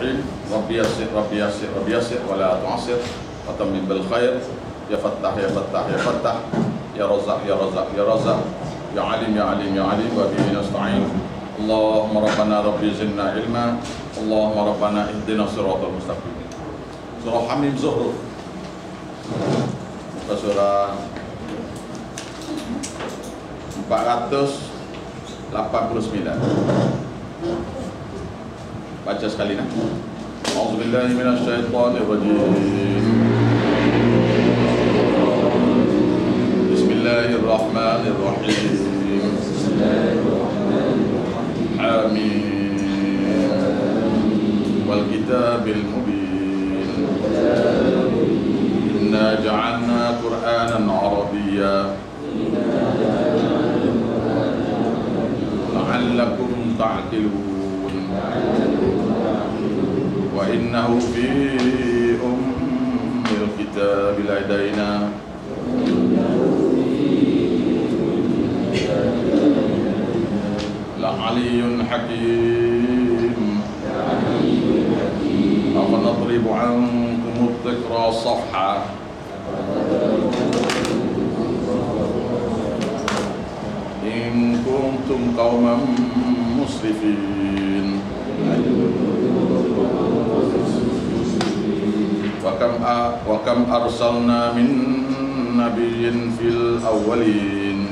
Bismillahirrahmanirrahim. Rabbi yassir, Rabbi yassir, Rabbi yassir, wa la tu'assir, wa tammim bil khair. Ya Fattah, ya Fattah, ya Fattah, ya Razak, ya Razak, ya Razak, ya Alim, ya Alim, ya Alim, wa bihi nasta'in. Allahumma Rabbana Rabbi zidna ilma, Allahumma Rabbana ihdina siratal mustaqim. Surah Hamim Zuhruf. Surah 489. Baca sekali nak. A'udzubillahi minasyaitonirrajim. Bismillahirrahmanirrahim. Amin. Wal kitabil mubin. Inna ja'alna Qur'anan Arabiyya la'allakum ta'qilun. Wa innahu fi ummil kitab ladaina la'aliyyun hakim. Afa nadribu ankum adh-dhikra safha in kuntum qauman musrifin. Wa kam arsalna min nabiyyin fil awwalin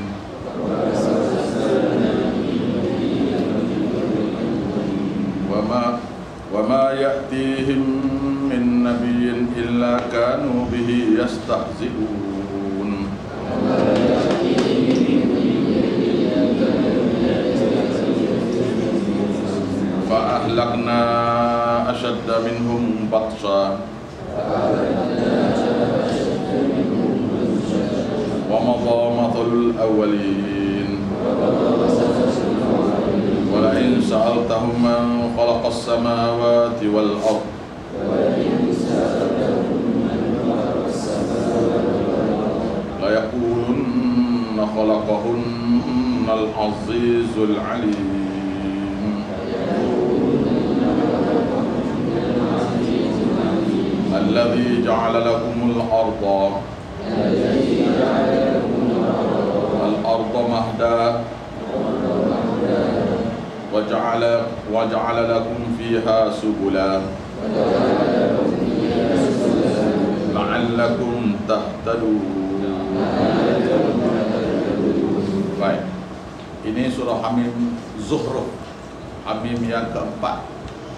wa ma ya'tihim min nabiyyin illa kanu bihi yastahzi'un. Fa ahlakna ashadda minhum batsha wa madha mathalul awwalin wa la in sa'altahum man khalaqas samawati wal ard la yaqulunna khalaqahunna al azizul alim. الذي جعل لكم الأرض مهدا وجعل لكم فيها سبلا لعلكم تهتدون. Baik. Ini surah Hamim Zuhruf. Hamim yang keempat.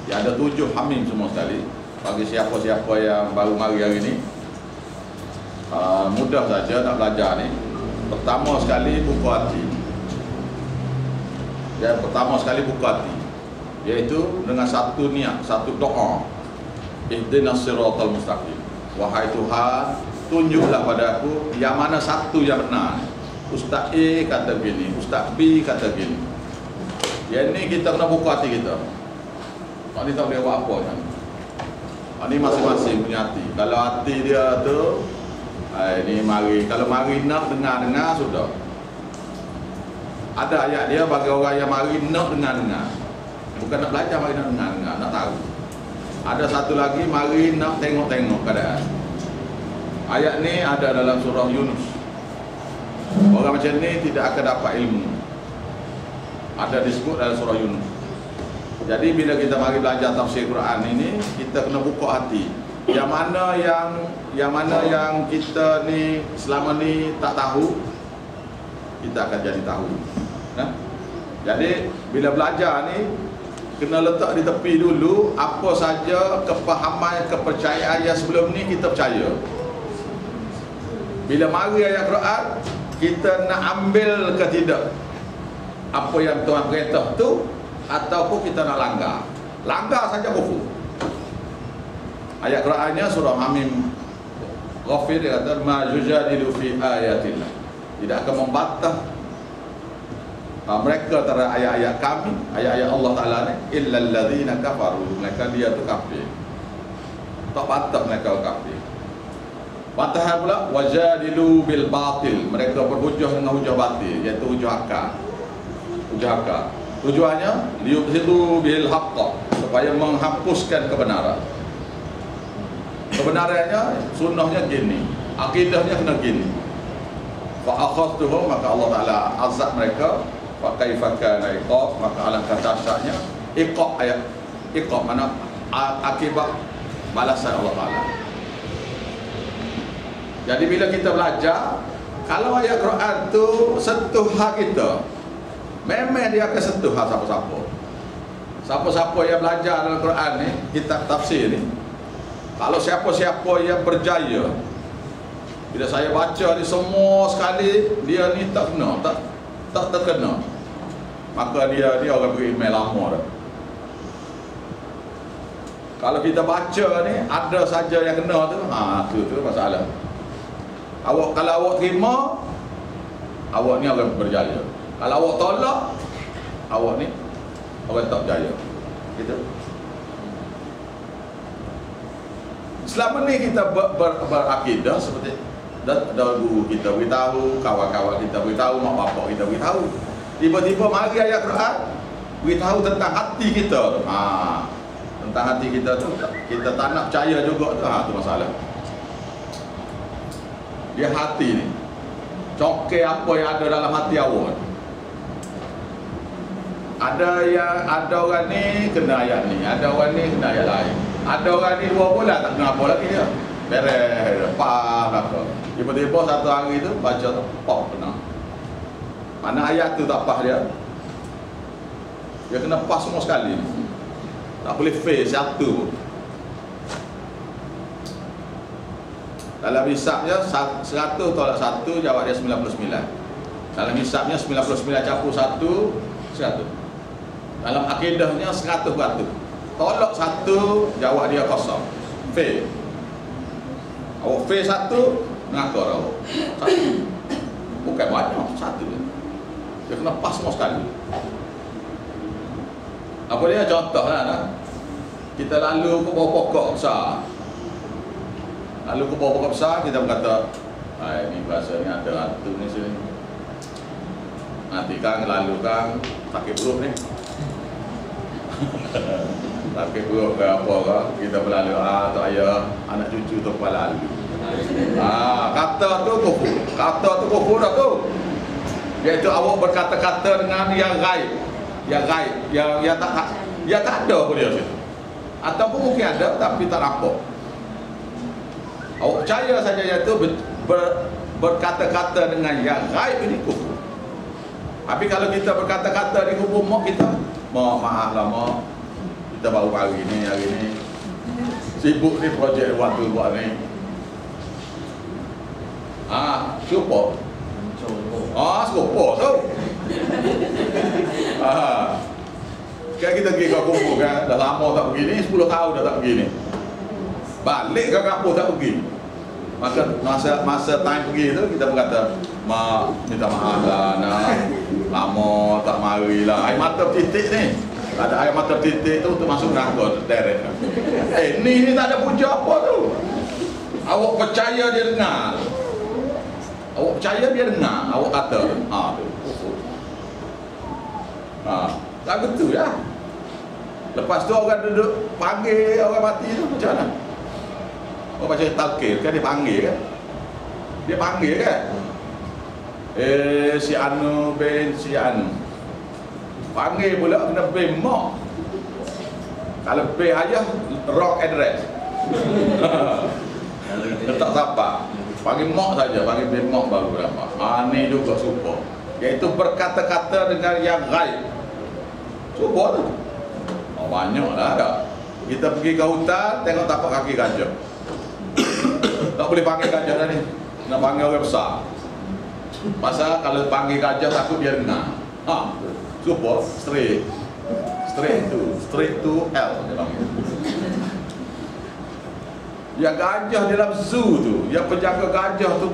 Ya, ada 7 Hamim semua sekali. Bagi siapa-siapa yang baru mari hari ini, mudah saja nak belajar ni. Pertama sekali buka hati. Yang pertama sekali buka hati, iaitu dengan satu niat, satu doa. Ihdinas siratal mustaqim. Wahai Tuhan, tunjuklah pada aku yang mana satu yang benar. Ustaz A kata gini, Ustaz B kata gini. Yang ni kita kena buka hati kita. Ini tak boleh buat apa kan? Ini masing-masing punya hati. Kalau hati dia tu ini mari, kalau mari nak dengar-dengar sudah. Ada ayat dia bagi orang yang mari nak dengar-dengar. Bukan nak belajar, mari nak dengar-dengar, nak tahu. Ada satu lagi mari nak tengok-tengok keadaan. Ayat ni ada dalam surah Yunus. Orang macam ni tidak akan dapat ilmu. Ada disebut dalam surah Yunus. Jadi bila kita mari belajar tafsir Quran ini, kita kena buka hati. Yang mana yang kita ni selama ni tak tahu, kita akan jadi tahu. Nah? Jadi bila belajar ni kena letak di tepi dulu apa saja kepahaman, kepercayaan yang sebelum ni kita percaya. Bila mari ayat Quran, kita nak ambil ke tidak apa yang Tuhan perintah tu, ataupun kita nak langgar saja kufur. Ayat Qurannya surah Hamim Ghafir, dia kata ma yujadilu fi ayatillah, tidak akan membantah mereka terhadap ayat-ayat kami, ayat-ayat Allah Ta'ala ni, illa alladzina kafaru, mereka dia tu kafir. Tak bantah mereka kafir. Bantahan pula wajadilu bil batil, mereka berhujah dengan hujah batil, iaitu hujah akal. Hujah akal tujuannya liyudhilu bil haqqa, supaya menghapuskan kebenaran. Kebenarannya, sunnahnya gini, akidahnya kena gini. Fa'akhadtuhum, maka Allah Ta'ala azab mereka. Fakaifa kana iqab, maka alangkah dahsyatnya iqab. Ayat iqab mana akibat balasan Allah Ta'ala. Jadi bila kita belajar, kalau ayat Quran tu sentuh hak kita, memang dia akan sentuh hak siapa-siapa. Siapa-siapa yang belajar dalam Quran ni, kitab tafsir ni, kalau siapa-siapa yang berjaya, bila saya baca ni semua sekali, dia ni tak kena, tak terkena, maka dia orang beri email lama dah. Kalau kita baca ni, ada saja yang kena tu, tu masalah. Kalau awak terima, awak ni orang berjaya. Kalau awak tolak, awak ni orang tak berjaya. Gitu. Selama ni kita berakidah seperti guru kita beritahu, kawan-kawan kita beritahu, mak bapak kita beritahu. Tiba-tiba mari ayat Quran beritahu tentang hati kita. Tentang hati kita tu kita tak nak percaya juga tu. Tu masalah. Dia hati ni. Cokek apa yang ada dalam hati awak. Ada orang ni kena ayat ni, ada orang ni kena ayat lain. Ada orang ni 2 bulan tak kena apa lagi dia. Beres, lepas apa. Tiba-tiba satu hari tu baca pop kena. Mana ayat tu tak pas dia. Dia kena pas semua sekali. Tak boleh fail satu. Dalam hisabnya 100 tolak 1, jawab dia 99. Dalam hisabnya 99 campur 1, 100. Dalam akidahnya 100%. Tolak 1, jawab dia kosong. Fail. Awak fail 1, ngakar awak. 1. Bukan banyak, 1 je. Dia kena pas semua sekali. Apa dia? Contohlah, kita lalu ke bawah pokok besar. Lalu ke bawah pokok besar, kita berkata, ini bahasanya ada hantu ni sini. Nanti kan lalu kan sakit perut ni. Sakit perut ke apa ke, kita berlalu, tak payah anak cucu tu kepala lalu. Kata tu kufur. Kata tu kufur dah tu. Iaitu awak berkata-kata dengan yang gaib. Yang gaib, yang tak ada pun dia situ. Ataupun mungkin ada tapi tak nampak. Awak percaya saja iaitu berkata-kata dengan yang gaib ini kufur. Tapi kalau kita berkata-kata di kubur mak kita, maaf lah mak, kita baru hari ni sibuk ni projek waktu buat ni. Support. Support tu. Kan kita pergi ke kubur kan, dah lama tak pergi ni, 10 tahun dah tak pergi ni. Balik ke kampung tak pergi. Masa time pergi tu kita berkata, mak minta maaf lah nak, lama tak marilah. Air mata titik ni, ada air mata titik tu masuk neraka direct. Ni tak ada puja apa tu. Awak percaya dia dengar. Awak percaya dia dengar. Awak kata tu. Tak betul ya. Lepas tu orang duduk panggil orang mati tu macam mana? Orang baca talqin kan, dia panggil kan? Dia panggil kan? Si Anu bin si Anu. Panggil pula kena bin mak. Kalau bin ayah, wrong address. Tak siapa. Panggil mak saja, panggil bin mak baru berapa. Ni juga super. Iaitu berkata-kata dengan yang gaib. Super tu. Banyaklah ada. Kita pergi ke hutan, tengok tapak kaki gajah. Tak boleh panggil gajah dah ni. Nak panggil orang besar. Pasal kalau panggil gajah takut dia dengar. Super, straight to hell dia panggil. Yang gajah dalam zoo tu, yang penjaga gajah tu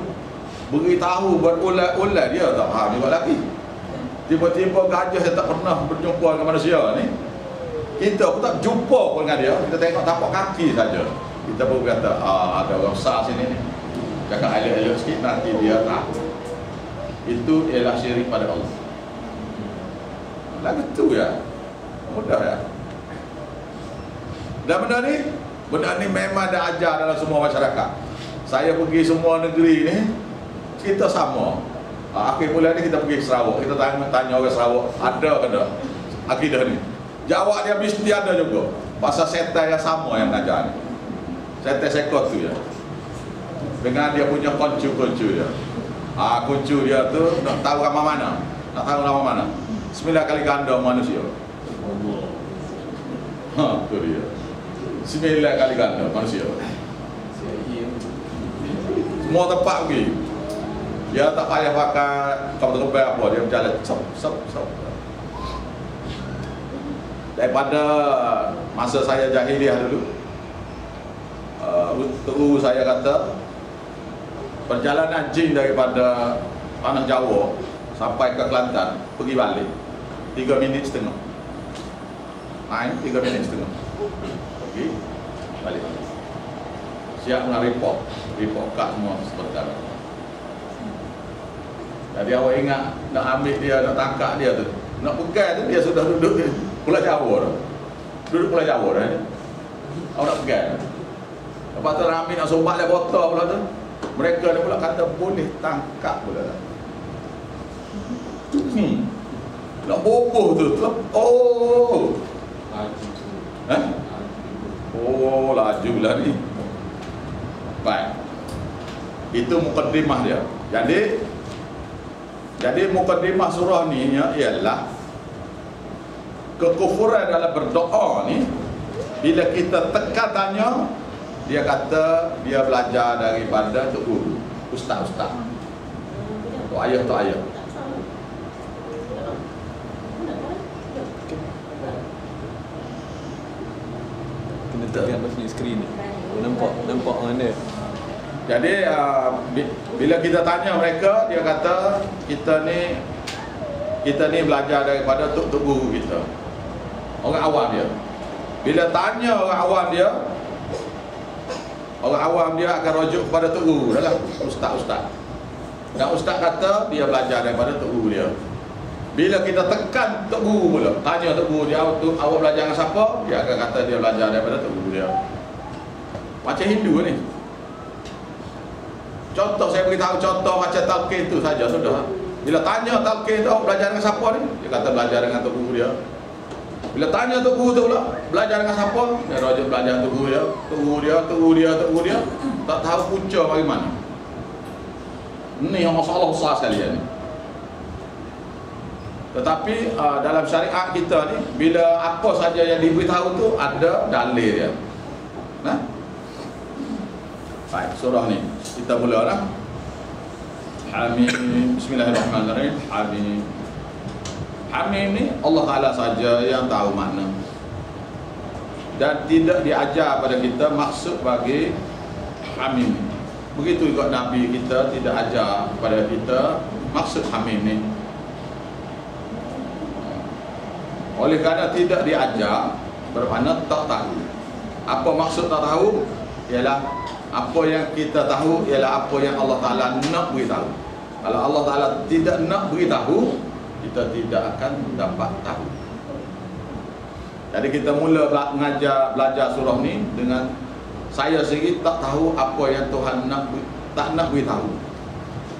beritahu berulat-ulat, dia tak faham juga lagi. Tiba-tiba gajah yang tak pernah berjumpa dengan manusia ni, kita pun tak jumpa pun dengan dia, kita tengok tapak kaki saja. Kita pun kata, ada orang besar sini ni. Cakap elok-elok sikit, nanti dia tahu. Itu ialah syirik pada Allah. Lagu tu ya, mudah ya. Dan benda ni memang dah ajar dalam semua masyarakat. Saya pergi semua negeri ni, kita sama. Akhir bulan ni kita pergi Sarawak, kita tanya orang Sarawak, ada ke tak akidah ni? Jawab dia mesti ada juga. Pasal setan yang sama yang mengajar ni. Setan sekot tu ya. Dengan dia punya kuncu-kuncu dia. Kuncu dia tu nak tahu ramai mana? Nak tahu ramai mana? 9 kali ganda manusia. Tu dia. 9 kali ganda manusia. Semua tempat pergi. Dia tak payah pakai kapal terbang apa, dia berjalan sop. Daripada masa saya jahiliah dulu, guru saya kata perjalanan jin daripada tanah Jawa sampai ke Kelantan pergi balik 3 minit setengah. Main 3 minit setengah. Pergi balik. Siap nak report kat semua sebentar. Jadi awak ingat nak ambil dia, nak tangkap dia tu, nak pegang tu, dia sudah duduk di Pulau Jawa dah. Duduk Pulau Jawa dah. Awak nak pegang. Lepas tu Rami nak sobat dia botol pula tu. Mereka dia pula kata boleh tangkap pula. Nak boboh tu. Oh. Oh, laju lah ni. Baik. Itu mukaddimah dia. Jadi mukaddimah surah ni ialah kekufuran dalam berdoa ni. Bila kita tekan tanya, dia kata dia belajar daripada tok guru, ustaz-ustaz, tok ayah. Kena tekan bagi skrin ni. Nampak mana? Jadi bila kita tanya mereka, dia kata kita ni belajar daripada tok guru kita. Orang awam dia. Bila tanya orang awam dia akan rujuk kepada tok guru dah lah, ustaz. Dan ustaz kata dia belajar daripada tok guru dia. Bila kita tekan tok guru pula, tanya tok guru dia, awak belajar dengan siapa? Dia akan kata dia belajar daripada tok guru dia. Macam Hindu ni. Contoh, saya beritahu contoh macam talqin tu saja sudah. Bila tanya talqin tu belajar dengan siapa ni? Dia kata belajar dengan tok guru dia. Bila tanya tok guru tu pula, belajar dengan siapa? Dia rujuk belajar tok guru dia. Tak tahu punca bagaimana. Ni yang masalah besar sekali ni. Tetapi dalam syariat kita ni, bila apa saja yang diberitahu tu ada dalil dia. Nah. Baik, surah ni kita mulalah. Hamim. Bismillahirrahmanirrahim. Hamim ni Allah Ta'ala saja yang tahu makna. Dan tidak diajar pada kita maksud bagi Hamim. Begitu juga Nabi kita tidak ajar pada kita maksud Hamim ni. Oleh kerana tidak diajar, bermakna tak tahu. Apa maksud tak tahu? Ialah apa yang kita tahu ialah apa yang Allah Ta'ala nak beritahu. Kalau Allah Ta'ala tidak nak beritahu, kita tidak akan dapat tahu. Jadi kita mula belajar surah ni dengan saya sendiri tak tahu apa yang Tuhan tak nak beritahu.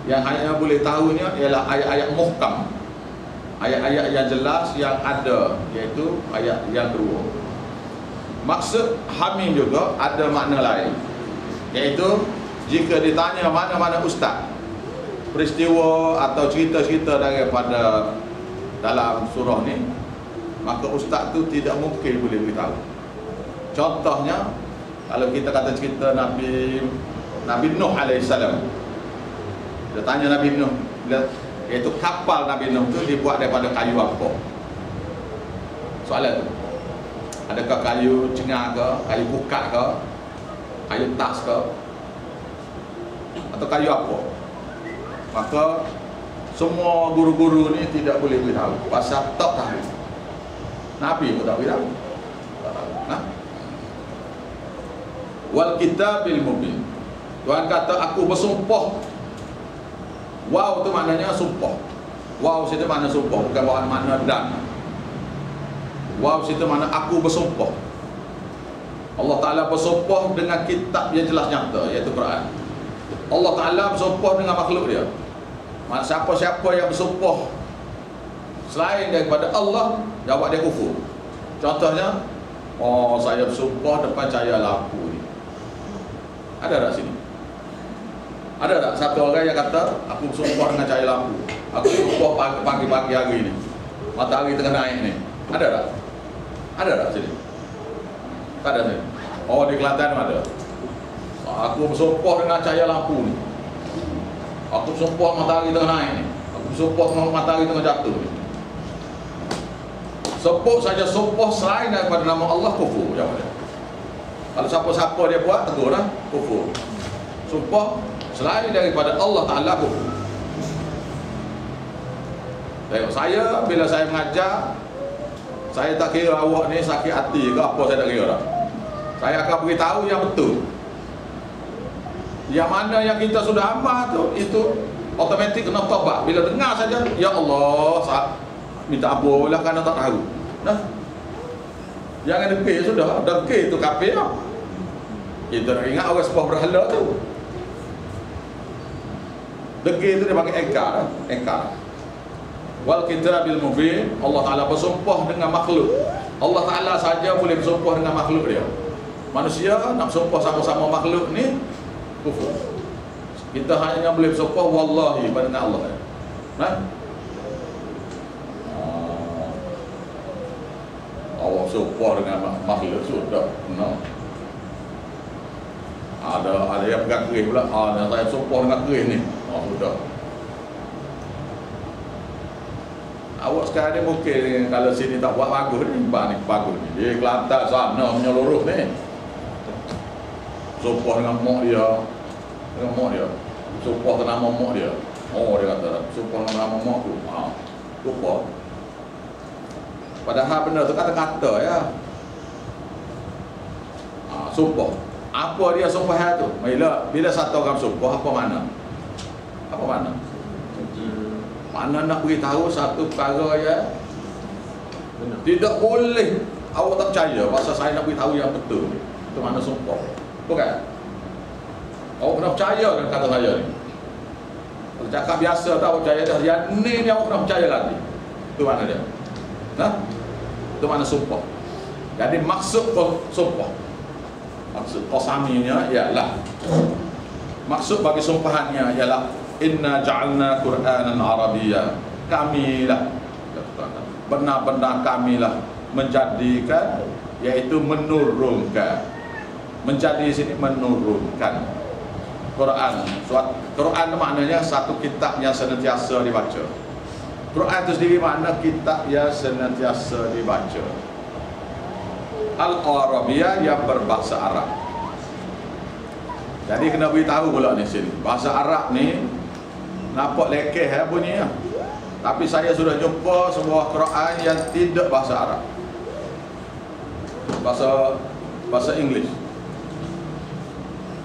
Yang hanya boleh tahunya ialah ayat-ayat muhkam, ayat-ayat yang jelas yang ada, iaitu ayat yang kedua. Maksud Hamim juga ada makna lain, iaitu jika ditanya mana-mana ustaz peristiwa atau cerita-cerita daripada dalam surah ni, maka ustaz tu tidak mungkin boleh beritahu. Contohnya, kalau kita kata cerita Nabi Nuh alaihissalam, dia tanya Nabi Nuh, iaitu kapal Nabi Nuh tu dibuat daripada kayu apa? Soalan tu, adakah kayu cengar ke, kayu bukat ke, kayu tas ke, atau kayu apa? Maka semua guru-guru ni tidak boleh beritahu pasal tak tahu. Nabi pun tak beritahu. Wal kitabil mubin. Tuhan kata aku bersumpah. Wow tu maknanya sumpah. Wow situ makna sumpah, bukan makna dan. Wow situ makna aku bersumpah. Allah Ta'ala bersumpah dengan kitab yang jelas nyata, iaitu Quran. Allah Ta'ala bersumpah dengan makhluk dia. Siapa-siapa yang bersumpah selain daripada Allah, jawab dia kufur. Contohnya, oh saya bersumpah depan cahaya lampu ni. Ada tak sini? Ada tak satu orang yang kata, aku bersumpah dengan cahaya lampu, aku bersumpah pagi-pagi hari ni, matahari tengah naik ni? Ada tak? Ada tak sini? Tak ada sini. Oh, di Kelantan ada. Aku bersumpah dengan cahaya lampu ni, aku bersumpah matahari tengah naik ni, aku bersumpah matahari tengah jatuh ni. Sebut saja sumpah selain daripada nama Allah, kufur. Jawab dia. Kalau siapa-siapa dia buat, tegur lah, kufur. Sumpah selain daripada Allah Ta'ala, kufur. Tengok, saya bila saya mengajar, saya tak kira awak ni sakit hati ke apa, saya tak kira dah. Saya akan beritahu yang betul. Yang mana yang kita sudah amal tu, itu otomatik kena tobat. Bila dengar saja, ya Allah, minta ampun lah kerana tak tahu. Nah, jangan degil sudah. Degil tu kafir lah. Kita nak ingat orang sebuah berhala tu. Degil tu dia panggil engkar lah. Engkar. Wal kitabil mubin, Allah Ta'ala bersumpah dengan makhluk. Allah Ta'ala saja boleh bersumpah dengan makhluk dia. Manusia nak bersumpah sama-sama makhluk ni, kufur. Kita hanya boleh bersumpah wallahi pada Allah. Nah, awak bersumpah dengan makhluk sudah. No. Ada yang pegang keris pula. Saya bersumpah dengan keris ni. Oh, sudah. Awak sekarang ni mungkin kalau sini tak buat bagus ni, bagus ni. Dia Kelantan sana menyeluruh ni. Sumpah dengan mak dia, sumpah dengan nama mak dia. Oh, dia kata sumpah dengan nama mak tu. Lupa. Padahal benda tu kata-kata ya. Sumpah. Apa dia sumpah tu? Bila satu orang sumpah, apa mana? Apa mana? Mana nak beritahu satu perkara ya, tidak boleh awak tak percaya pasal saya nak beritahu yang betul. Itu mana sumpah. Bukan? Awak kena percaya kan kata saya ni. Kalau cakap biasa tak awak percaya dah. Yang ni awak kena percaya lagi. Itu mana dia? Nah? Itu mana sumpah. Jadi maksud sumpah, maksud qasaminya ialah, maksud bagi sumpahannya ialah inna ja'alna Qur'anan Arabiyya. Kamilah, benar-benar kamilah menjadikan, iaitu menurunkan. Menjadi sini menurunkan Quran. Quran maknanya satu kitab yang senantiasa dibaca. Quran itu sendiri makna kitab yang senantiasa dibaca. Al-Arabiyyah yang berbahasa Arab. Jadi kena beritahu pula ni sini. Bahasa Arab ni nampak lekeh bunyinya. Tapi saya sudah jumpa sebuah Quran yang tidak bahasa Arab. Bahasa Inggeris.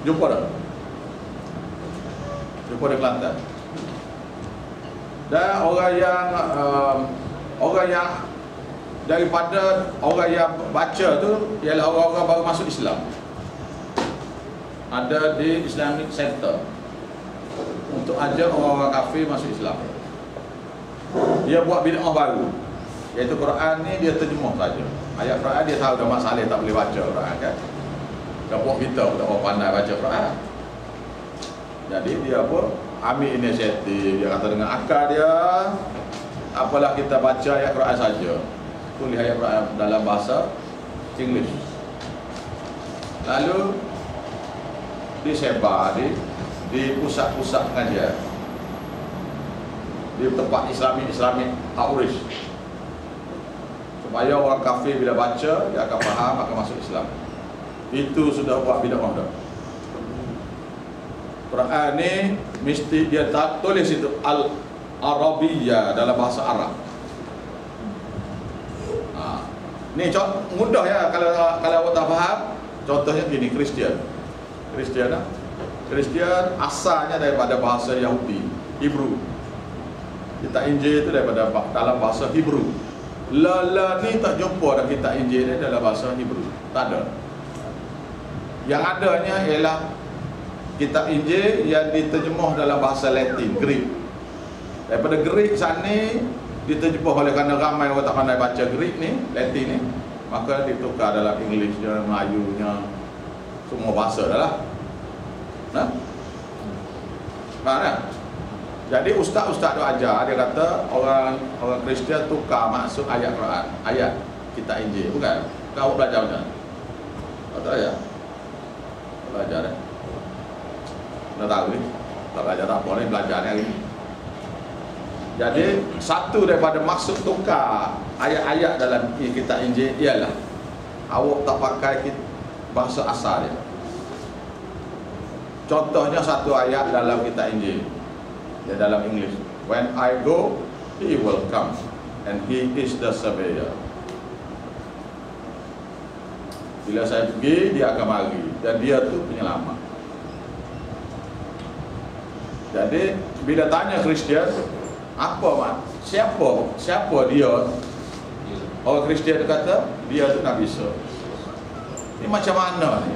Jumpa dah? Jumpa di Kelantan. Dan orang yang daripada orang yang baca tu ialah orang-orang baru masuk Islam. Ada di Islamic Center untuk ajar orang-orang kafir masuk Islam. Dia buat bid'ah baru, iaitu Quran ni dia terjemah saja. Ayat Quran dia tahu dah Mak Saleh tak boleh baca Quran kan. Kampung kita pun tak pandai baca Quran. Jadi dia apa? Ambil inisiatif. Dia kata dengan akal dia, apalah kita baca ayat Quran saja. Tulis ayat Quran dalam bahasa Inggeris. Lalu disebar di pusat-pusat kajian, di tempat Islamic outreach, supaya orang kafir bila baca dia akan faham, akan masuk Islam. Itu sudah buat bid'ah dah. Quran ni mesti dia tak tulis itu Al-Arabiyyah dalam bahasa Arab. Ni mudah ya kalau awak tak faham. Contohnya gini, Kristian asalnya daripada bahasa Yahudi, Hebrew. Kitab Injil itu daripada dalam bahasa Hebrew. La ni tak jumpa dah kitab Injil ni dalam bahasa Hebrew. Tak ada. Yang adanya ialah kitab Injil yang diterjemah dalam bahasa Latin, Greek. Daripada Greek sana diterjemah oleh kerana ramai orang tak pandai baca Greek ni, Latin ni, maka ditukar dalam Englishnya, Melayunya, semua bahasa dah lah. Nah, faham tak? Jadi ustaz-ustaz tu ajar, dia kata orang Kristian tukar maksud ayat Quran, ayat kitab Injil, bukan? Kau belajar macam mana? Kau tak belajar? Belajar dah. Dah tahu ni? Tak belajar tak apa ni, belajar ni hari ni. Jadi satu daripada maksud tukar ayat-ayat dalam kitab Injil ialah awak tak pakai bahasa asal dia. Contohnya satu ayat dalam kitab Injil, dia dalam English, when I go, he will come and he is the surveyor. Bila saya pergi, dia akan mari dan dia tu penyelamat. Jadi bila tanya Kristian, apa mak? Siapa dia? Orang Kristian kata dia tu Nabi Isa. Ini macam mana ni?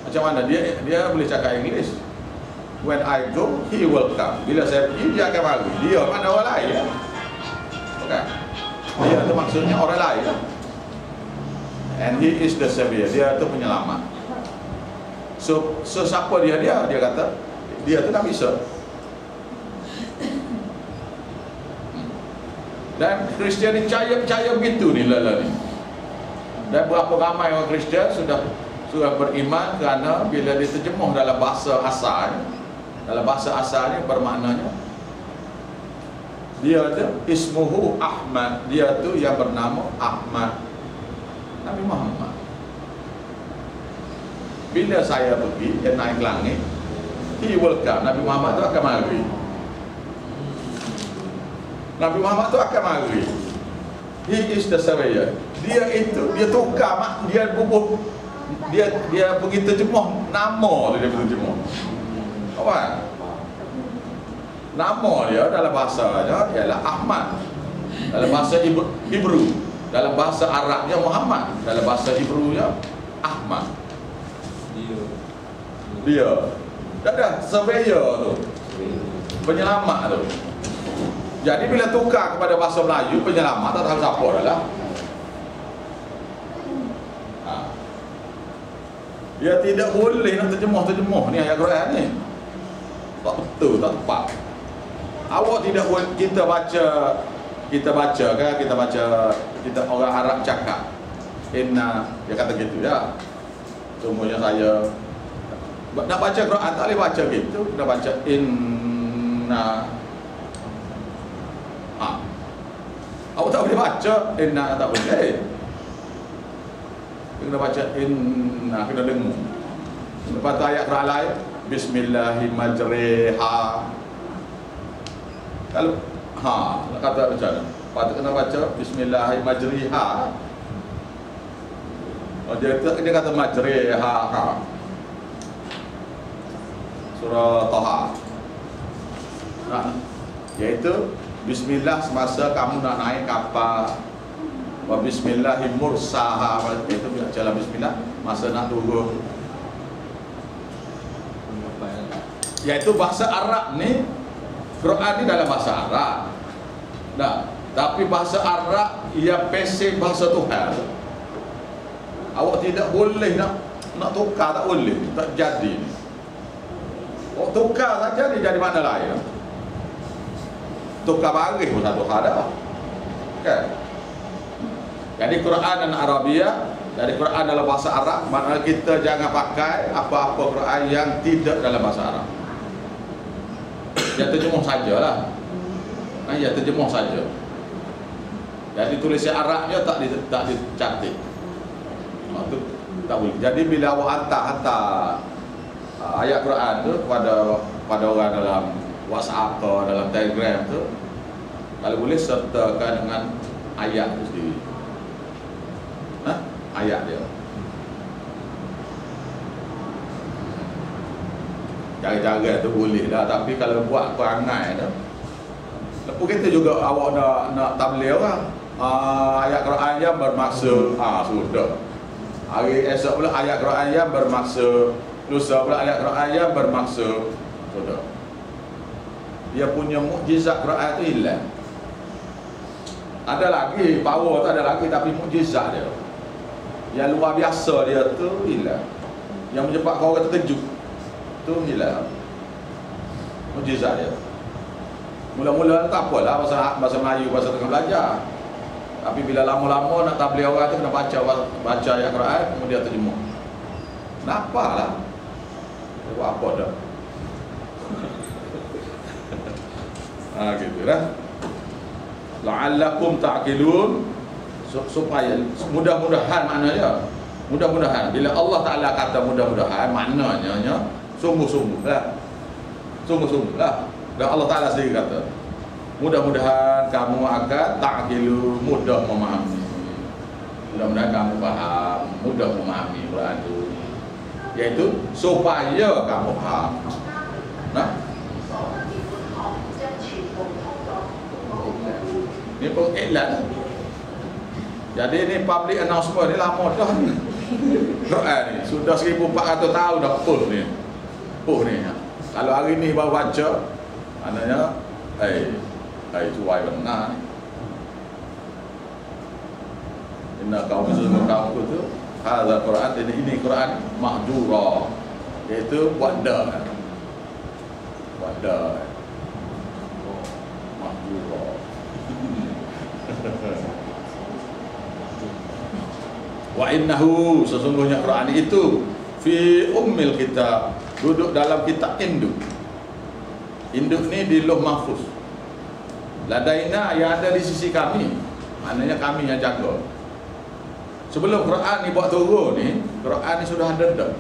Macam mana dia boleh cakap English? When I go, he will come. Bila saya pergi, dia akan mari. Dia mana orang lain? Bukan? Dia tu maksudnya orang lain. And he is the savior. Dia tu penyelamat. So siapa dia? Dia kata dia tu Nabi Isa. Dan Kristian ni percaya begitu ni lala ni. Dan berapa ramai orang Kristian sudah beriman kerana bila diterjemah dalam bahasa asal, dalam bahasa asalnya bermaknanya dia tu ismuhu Ahmad, dia tu yang bernama Ahmad, Nabi Muhammad. Bila saya pergi, dia naik ke langit, he will come, Nabi Muhammad tu akan mari. Nabi Muhammad tu akan mari. He is the surveyor. Dia itu, dia tukar mak, dia bubuh, dia pergi terjemah nama dia pergi terjemah. Apa? Nama dia dalam bahasanya ialah Ahmad. Dalam bahasa Hebrew, dalam bahasa Arabnya Muhammad, dalam bahasa Hebrew-nya Ahmad. Dia. Dah surveyor tu. Penyelamat tu. Jadi bila tukar kepada bahasa Melayu, penyelamat tak tahu siapa dah lah. Dia tidak boleh nak terjemah ni ayat Quran ni. Tak betul, tak tepat. Awak tidak boleh, kita orang Arab cakap inna, dia kata gitu ya. Semuanya saya nak baca Quran tak boleh baca gitu, kita baca inna. Awak tak boleh baca inna, tak boleh. Kena baca inna, kena dengar. Lepas tu ayat Quran lain, bismillahirrahmanirrahim. Kalau kata macam mana? Lepas tu kena baca bismillahirrahmanirrahim. Oh, dia kata majriha. Surah Taha. Iaitu bismillah semasa kamu nak naik kapal. Wa bismillahir mursaha, itu baca bismillah masa nak turun. Iaitu bahasa Arab ni, Quran ni dalam bahasa Arab. Nah, tapi bahasa Arab ia pesek bahasa Tuhan. Awak tidak boleh nak tukar, tak boleh, tak jadi. Awak tukar saja dia jadi mana lain. Tukar baris pun satu hal dah. Kan? Jadi Quran dan Arabia, dari Quran dalam bahasa Arab, maknanya kita jangan pakai apa-apa Quran yang tidak dalam bahasa Arab. Dia terjemah sajalah. Ya terjemah saja. Jadi tulisan Arabnya tak dicantik. Itu tak boleh. Jadi bila awak hantar ayat Quran tu pada orang dalam WhatsApp atau dalam Telegram tu, kalau boleh sertakan dengan ayat tu sendiri. Ayat dia. Cara-cara tu boleh dah, tapi kalau buat perangai tu, lepas kita juga awak nak tabligh lah. Ayat Quran yang bermaksud sudah. Hari esok pula ayat Quran yang bermaksud, lusa pula ayat Quran yang bermaksud. Sudah. Dia punya mukjizat Quran itu hilang. Ada lagi, power tu ada lagi, tapi mukjizat dia yang luar biasa dia tu hilang. Yang menyebabkan orang terkejut tu hilang. Mukjizat dia. Mula-mula tak apalah bahasa Melayu, bahasa tengah belajar. Tapi bila lama-lama nak tabligh orang tu kena baca ayat Quran, kemudian terjemah. Kenapa lah? Dia buat apa dah? Gitu lah. La'allakum ta'qilun, supaya mudah-mudahan, maknanya mudah-mudahan. Bila Allah Ta'ala kata mudah-mudahan, maknanya sungguh-sungguh lah. Sungguh-sungguh lah. Dan Allah Ta'ala sendiri kata mudah-mudahan kamu akan ta'qilu, mudah memahami. Mudah-mudahan kamu faham, mudah memahami Quran itu. Yaitu supaya kamu faham. Nah, ini pengiklan. Jadi ini public announcement ni lama dah ni. Quran ni sudah 1400 tahun dah full ni. Full ni. Kalau hari ni baru baca, maknanya cuai benar ni. Inna kaum muslimin kaum tu hadza Quran, ini Quran mahjura, iaitu wada. Wada. Mahjura. Wa innahu, sesungguhnya Quran itu fi ummil kitab, duduk dalam kitab induk. Induk ni di Lauh Mahfuz. Ladaina, yang ada di sisi kami, maknanya kami yang jaga. Sebelum Quran ni buat turun ni, Quran ni sudah ada dah.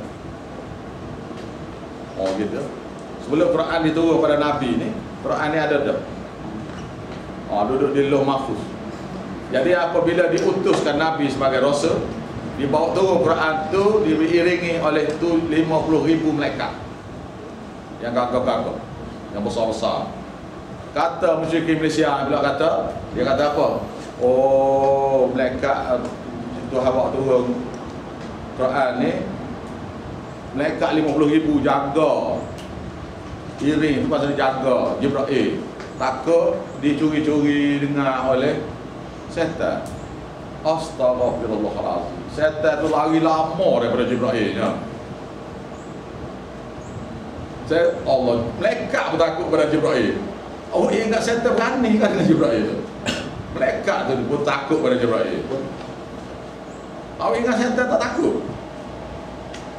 Oh gitu. Sebelum Quran diturun pada Nabi ni, Quran ni ada dah. Duduk di Lauh Mahfuz. Jadi apabila diutuskan Nabi sebagai Rasul, dibawa turun Quran tu diiringi oleh 50,000 malaikat yang gagah-gagah, yang besar-besar. Kata musyrikin Malaysia bila kata, dia kata apa? Oh, malaikat Tuhan bawa turun Quran ni, malaikat 50,000 jaga, iring tu pasal dia jaga Jibril, takut dicuri-curi dengar oleh setan. Astagfirullahaladzim. Setan tu lari lama daripada Jibril ya. Allah, malaikat pun takut pada Jibril. Oh, ingat setan berani kan dengan Jibril tu. Malaikat tu pun takut pada Jibril. Awak ingat setan tak takut?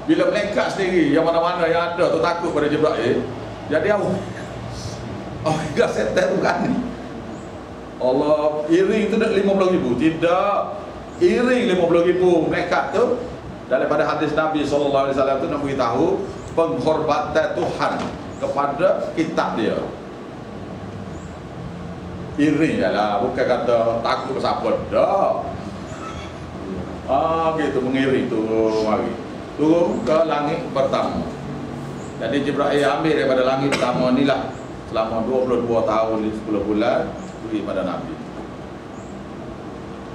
Bila malaikat sendiri yang mana-mana yang ada tu takut pada Jibril, jadi awak ingat setan tu berani. Allah, iring tu 50,000. Tidak, iring 50,000 malaikat tu. Daripada hadis Nabi SAW tu nak beritahu penghormatan Tuhan kepada kitab dia. Iring lah, bukan kata takut siapa dah. Gitu, mengiring tu mari turun ke langit pertama. Jadi Jibril ambil daripada langit pertama ni lah selama 22 tahun 10 bulan beri pada Nabi.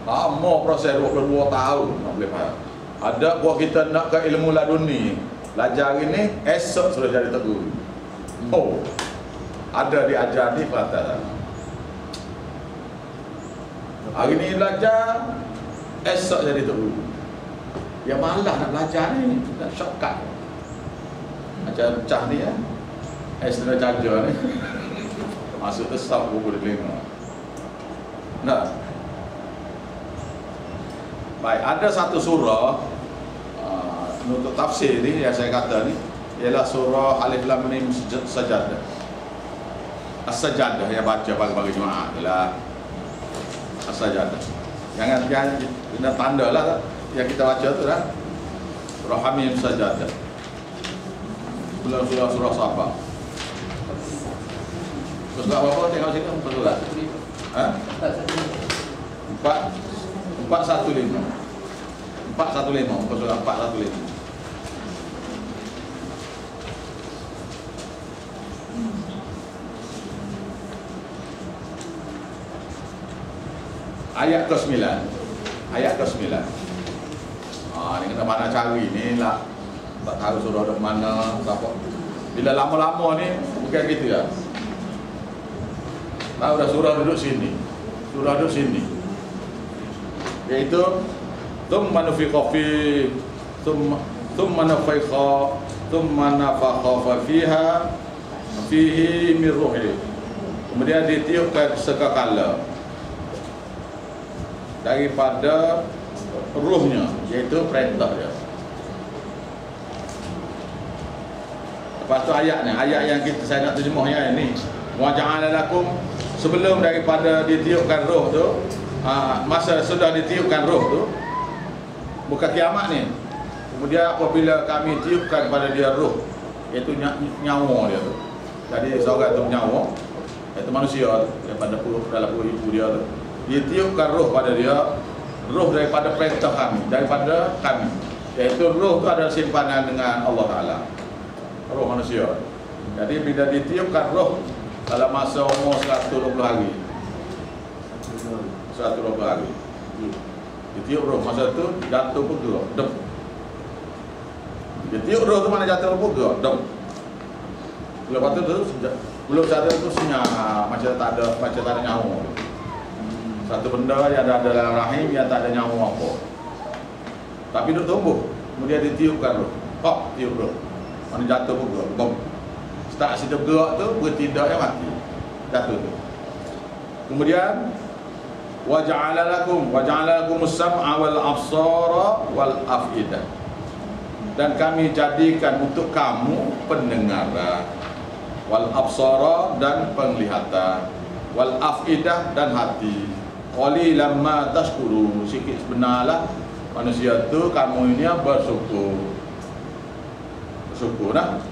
Lama proses 22 tahun nak boleh faham. Ada buat kita nak ke ilmu laduni, belajar hari ni, esok sudah jadi tok guru. Oh, ada diajar di Kelantan. Hari ni belajar, esok jadi tok guru. Dia malah nak belajar ni, nak shortcut. Macam pecah ni ya. Sudah charger ni. Masuk tu stop buku dia kelima. Nah. Baik, ada satu surah untuk tafsir ni yang saya kata ni ialah surah Alif Lam Mim Sajadah. As-Sajadah yang baca bagi jemaah ialah As-Sajadah. Jangan kena tanda lah yang kita baca tu lah. Surah Hamim Sajadah. Belum surah Sabah. Surah apa tengok sini muka surah. 415 muka surah 415. Ayat ke-9. Ayat ke-9. Ni kena mana cari ni lah. Tak tahu surah duduk mana, siapa. Bila lama-lama ni bukan gitu ya. Tahu dah surah duduk sini. Surah duduk sini. Iaitu thumma nufiqa fi thumma nafikha thumma nafakha fiha fihi min ruhi. Kemudian ditiupkan sekakala daripada ruhnya, iaitu perintah dia. Lepas tu ayatnya, ayat yang saya nak terjemahnya ini, wa ja'ala lakum, sebelum daripada ditiupkan roh tu, masa sudah ditiupkan roh tu, bukan kiamat ni. Kemudian apabila kami tiupkan pada dia roh, iaitu nyawa dia tu. Jadi seorang tu nyawa, iaitu manusia daripada dalam perut ibu dia tu, dia tiupkan roh pada dia, roh daripada perintah kami, daripada kami, iaitu roh tu adalah simpanan dengan Allah Ta'ala, roh manusia. Jadi bila ditiupkan roh dalam masa umur 120 hari, 120 hari ditiup roh, masa tu jatuh pun gerak, dem. Ditiup roh tu mana jatuh pun gerak, dem. Lepas tu belum sadar tu senyap, macam tak ada nyawa. Satu benda yang ada dalam rahim yang tak ada nyawa apa, tapi duduk tumbuh. Kemudian ditiupkan roh, hop, tiup roh, mana jatuh pun gerak, bom. Start situ gerak tu, bertindak yang mati, jatuh tu. Kemudian wa ja'ala lakum as-sam'a wal absara wal afidah, dan kami jadikan untuk kamu pendengaran, wal absara dan penglihatan, wal afidah dan hati. Qalilan ma tashkuru, sikit sebenarlah manusia tu kamu ini bersyukur. Bersyukur dah.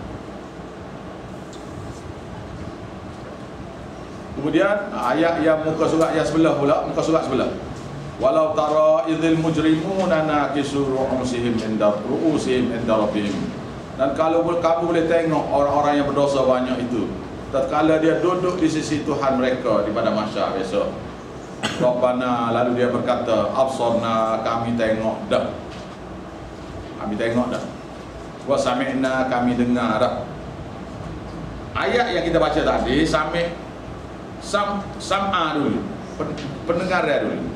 Kemudian ayat yang muka surat yang sebelah pula, muka surat sebelah. Walau tara idzil mujrimuna nakisu ru'usihim inda rabbihim. Dan kalau kamu boleh tengok orang-orang yang berdosa banyak itu, tatkala dia duduk di sisi Tuhan mereka di pada mahsyar besok. Rabbana, lalu dia berkata, absarna, kami tengok dah. Kami tengok dah. Wa sami'na, kami dengar dah. Ayat yang kita baca tadi, sam'a dulu, pendengar dulu.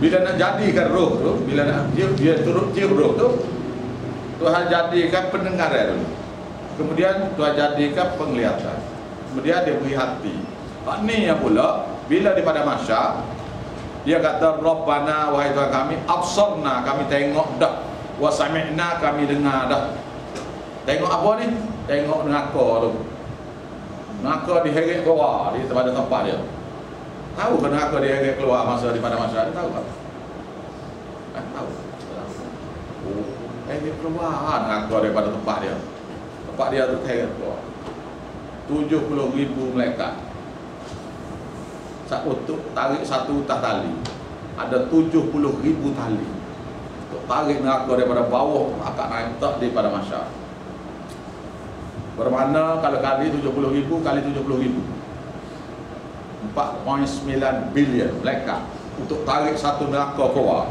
Bila nak jadikan roh tu, bila nak dia turut tiup roh tu, Tuhan jadikan pendengar dulu. Kemudian Tuhan jadikan penglihatan. Kemudian dia beri hati. Ni yang pula bila di pada mahsyar dia kata Rabbana, wahai Tuhan kami, absarna, kami tengok dah, wa sami'na, kami dengar dah. Tengok apa ni? Tengok neraka tu. Neraka diheret keluar di tempat dia. Tahu ke neraka diheret keluar masa di pada mahsyar? Tahu tak? Tahu. Oh, heret keluar neraka daripada tempat dia. Tempat dia tu heret keluar. 70,000 malaikat. Untuk tarik satu tas tali, ada 70,000 tali untuk tarik neraka daripada bawah akan naik tak daripada mahsyar. Bermakna kalau kali 70,000 kali 70,000, 4.9 bilion malaikat untuk tarik satu neraka keluar.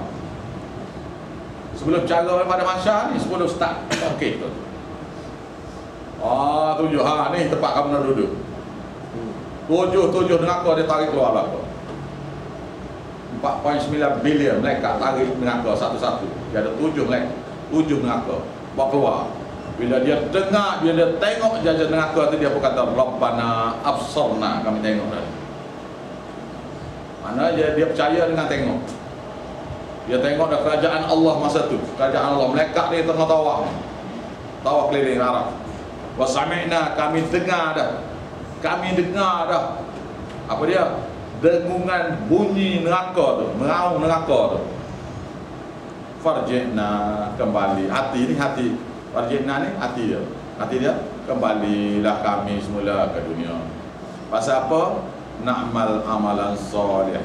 Sebelum cara pada mahsyar ni, sebelum start okey tu. Tujuh ni tempat kamu nak duduk. Tujuh neraka dia tarik keluar belakang. 4.9 bilion malaikat tarik neraka satu-satu. Dia ada 7 neraka bawa keluar. Bila dia dengar, bila dia tengok jajah neraka tu, dia pun kata Rabbana absarna, kami tengok dah. Mana dia percaya dengan tengok. Dia tengok dah kerajaan Allah masa tu. Kerajaan Allah, malaikat dia tengah tawaf keliling Arab. Wa sami'na, kami dengar dah. Kami dengar dah. Apa dia? Dengungan bunyi neraka tu, meraung neraka tu. Farji'na, kembali. Hati ni hati. Farji'na ni hati dia. Hati dia, kembalilah kami semula ke dunia. Pasal apa? Na'mal amalan solih.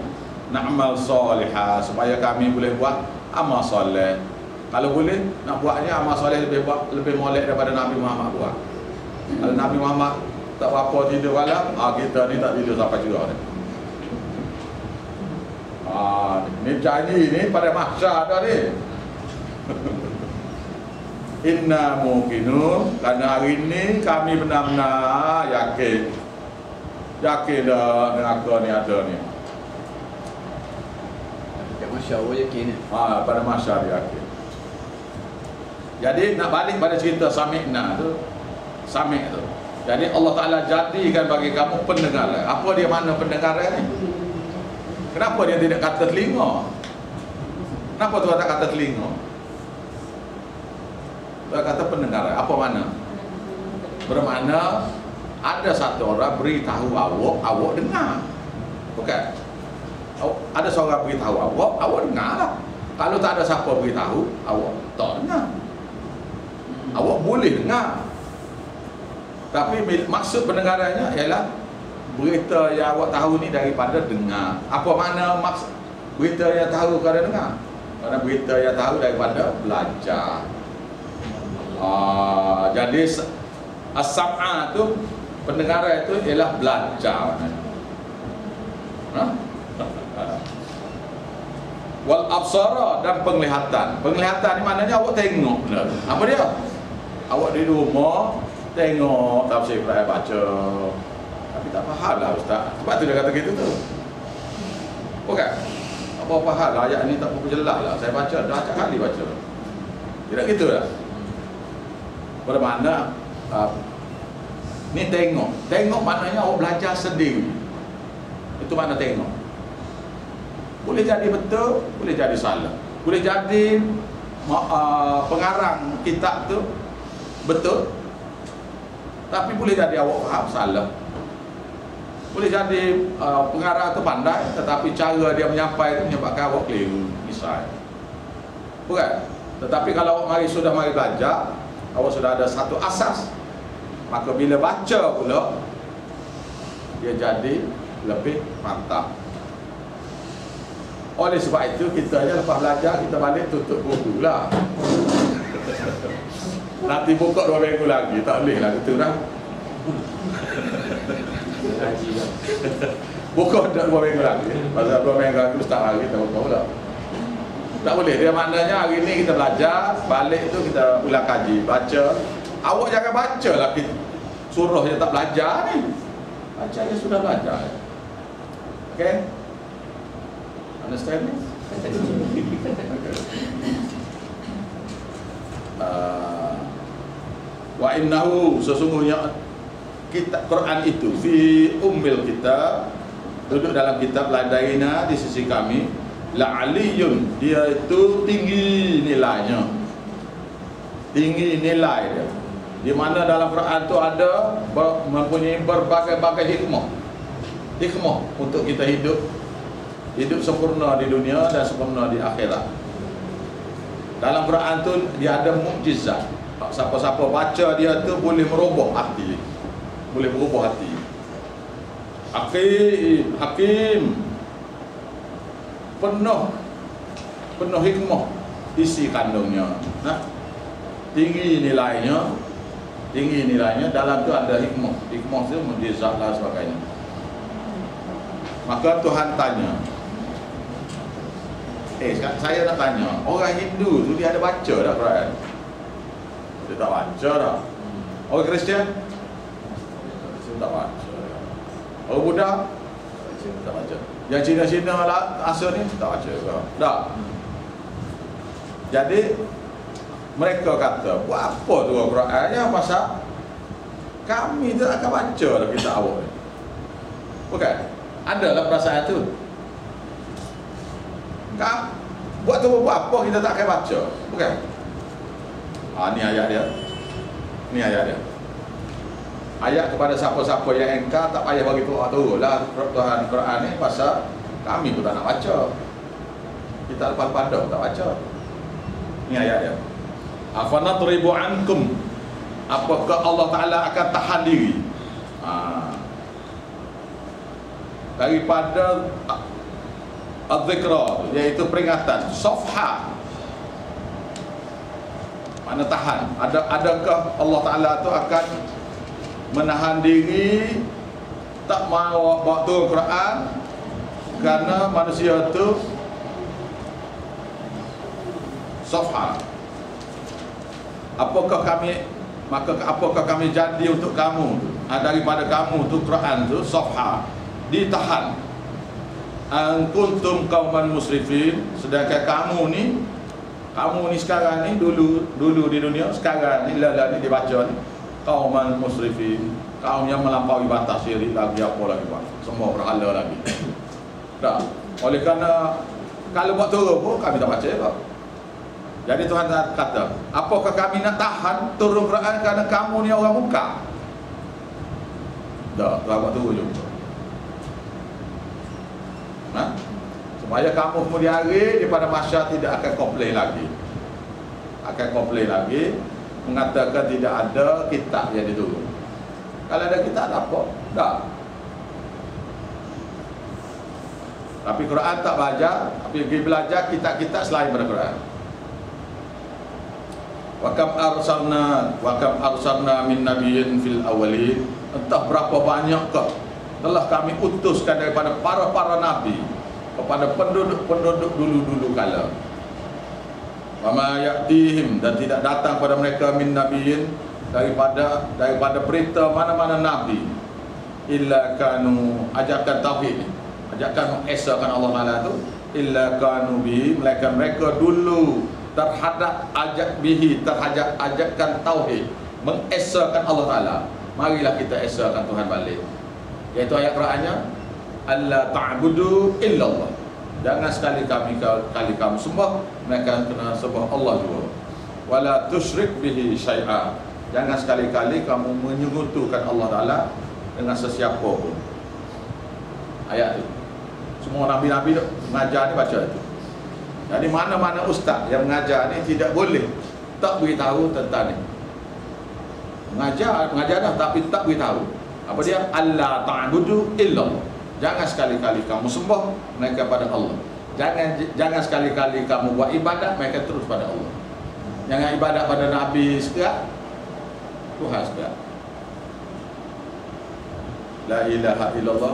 Na'mal solihah, supaya kami boleh buat amal soleh. Kalau boleh nak buatnya amal soleh lebih molek daripada Nabi Muhammad buat. Kalau Nabi Muhammad tak apa tidur malam, kita ni tak tidur sampai juga ni. Ni janji ni pada mahsyar dah ni. Inna muqinun, kerana hari ni kami benar-benar yakin dah neraka ni ada ni. Kat mahsyar awak yakin ni. Pada mahsyar dia yakin. Jadi nak balik pada cerita Sami'na tu. Sami' tu. Jadi Allah Ta'ala jadikan bagi kamu pendengar. Apa dia mana pendengar ni? Kenapa dia tidak kata telinga? Kenapa Tuhan tak kata telinga? Tuhan kata pendengar. Apa mana? Bermakna ada satu orang beritahu awak dengar. Bukan? Ada seorang beritahu awak dengar lah. Kalau tak ada siapa beritahu, awak tak dengar. Awak boleh dengar. Tapi maksud pendengarannya ialah berita yang awak tahu ni daripada dengar. Apa makna maksud berita yang tahu daripada dengar? Kerana berita yang tahu daripada belajar. Jadi as-sam'a tu, pendengaran itu ialah belajar. Wal absara, dan penglihatan. Penglihatan ni maknanya awak tengok. Apa dia? Awak di rumah tengok tafsir Quran baca, tapi tak faham lah Ustaz. Sebab tu dia kata gitu tu. Bukan? Apa faham lah ayat ni, tak apa jelas lah. Saya baca, dah acak kali baca. Tidak gitu lah. Bermakna ni tengok. Tengok maknanya awak belajar sendiri. Itu makna tengok. Boleh jadi betul, boleh jadi salah. Boleh jadi pengarang kitab tu betul, tapi boleh jadi awak faham salah. Boleh jadi pengarang tu pandai, tetapi cara dia menyampaikan menyebabkan awak keliru, misal. Bukan? Tetapi kalau awak sudah mari belajar, awak sudah ada satu asas, maka bila baca pula dia jadi lebih mantap. Oleh sebab itu kita aja lepas belajar kita balik tutup buku lah. Nanti buka 2 minggu lagi, tak boleh lah gitu dah. Buka 2 minggu lagi. Pasal 2 minggu lagi Ustaz lagi kita buka pula. Tak boleh. Dia maknanya hari ni kita belajar, balik tu kita ulang kaji, baca. Awak jangan baca lah suruh dia tak belajar ni. Baca dia sudah belajar. Okay? Understand? Wa innahu, sesungguhnya kitab Quran itu fi ummil kitab, duduk dalam kitab ladaina, di sisi kami, la aliyun, dia itu tinggi nilainya, tinggi nilai dia. Di mana dalam Quran itu ada mempunyai berbagai-bagai hikmah untuk kita hidup sempurna di dunia dan sempurna di akhirat. Dalam Quran tu dia ada mukjizat. Siapa-siapa baca dia tu boleh merubah hati. Boleh berubah hati. Hakim. Penuh hikmah isi kandungnya. Tinggi nilainya, dalam tu ada hikmah. Hikmah tu mukjizat dan sebagainya. Maka Tuhan tanya, saya nak tanya, orang Hindu tu dia ada baca tak Quran? Dia tak baca dah. Orang Kristian? Dia tak baca. Orang Buddha? Tak baca. Yang Cina-Cina lah asal ni tak baca ke? Tak. Jadi mereka kata, buat apa tu Quran? Ya pasal kami tu akan baca lah kitab awak ni. Bukan? Adalah perasaan tu. Buat apa kita tak akan baca? Bukan? Ni ayat dia. Ayat kepada siapa-siapa yang engkar, tak payah bagi tu lah Tuhan Quran ni, pasal kami pun tak nak baca. Kita lepas pandang tak baca. Ni ayat dia. Afanatribu ankum, apakah Allah Ta'ala akan tahan diri daripada az-zikra, iaitu peringatan, safha, mana tahan. Adakah Allah Ta'ala tu akan menahan diri, tak mahu bawa turun Quran kerana manusia tu safha. Apakah kami jadi untuk kamu daripada kamu tu Quran tu safha, ditahan. An kuntum qauman musrifin, sedangkan kamu ni sekarang ni dulu di dunia, sekarang ni ni dibaca ni qauman musrifin, kaum yang melampaui batas syirik lagi apa lagi buat, semua berhala lagi. Dah. Oleh kerana kalau buat turun pun kami tak baca kok. Jadi Tuhan kata, apakah kami nak tahan turun Quran kerana kamu ni orang muka? Dah, Tuhan buat turun juga. Nah, supaya kamu kemudian hari daripada masyarakat tidak akan komplain lagi. Akan komplain lagi, mengatakan tidak ada kitab yang diturun. Kalau ada kitab tak apa? Tak. Tapi Quran tak belajar, tapi pergi belajar kitab-kitab selain daripada Quran. Wa kam arsalna min nabiyyin fil awwalin, entah berapa banyakkah telah kami utuskan daripada para nabi kepada penduduk dulu kala. Wa ma ya'tihim, dan tidak datang pada mereka min nabiyyin daripada berita mana-mana nabi illa kanu, ajakan tauhid, ajakan mengesahkan Allah Taala tu, illa kanu bihi, melainkan mereka dulu terhadap ajakan tauhid, mengesahkan Allah Taala. Marilah kita esahkan Tuhan balik. Iaitu ayat Qurannya, alla ta'budu illallah, jangan sekali-kali kamu sembah, mereka kena sembah Allah juga. Wala tusyrik bihi syai'a, jangan sekali-kali kamu menyekutukan Allah Taala dengan sesiapa pun. Ayat itu semua nabi-nabi mengajar ni baca itu. Jadi mana-mana ustaz yang mengajar ni tidak boleh tak beritahu tentang ni. Mengajar dah tapi tak beritahu. Apa dia? Allah ta'budu illallah. Jangan sekali-kali kamu sembah mereka pada Allah. Jangan sekali-kali kamu buat ibadat mereka terus pada Allah. Jangan ibadat pada nabi sekalian, Tuhan sekalian. La ilaha illallah.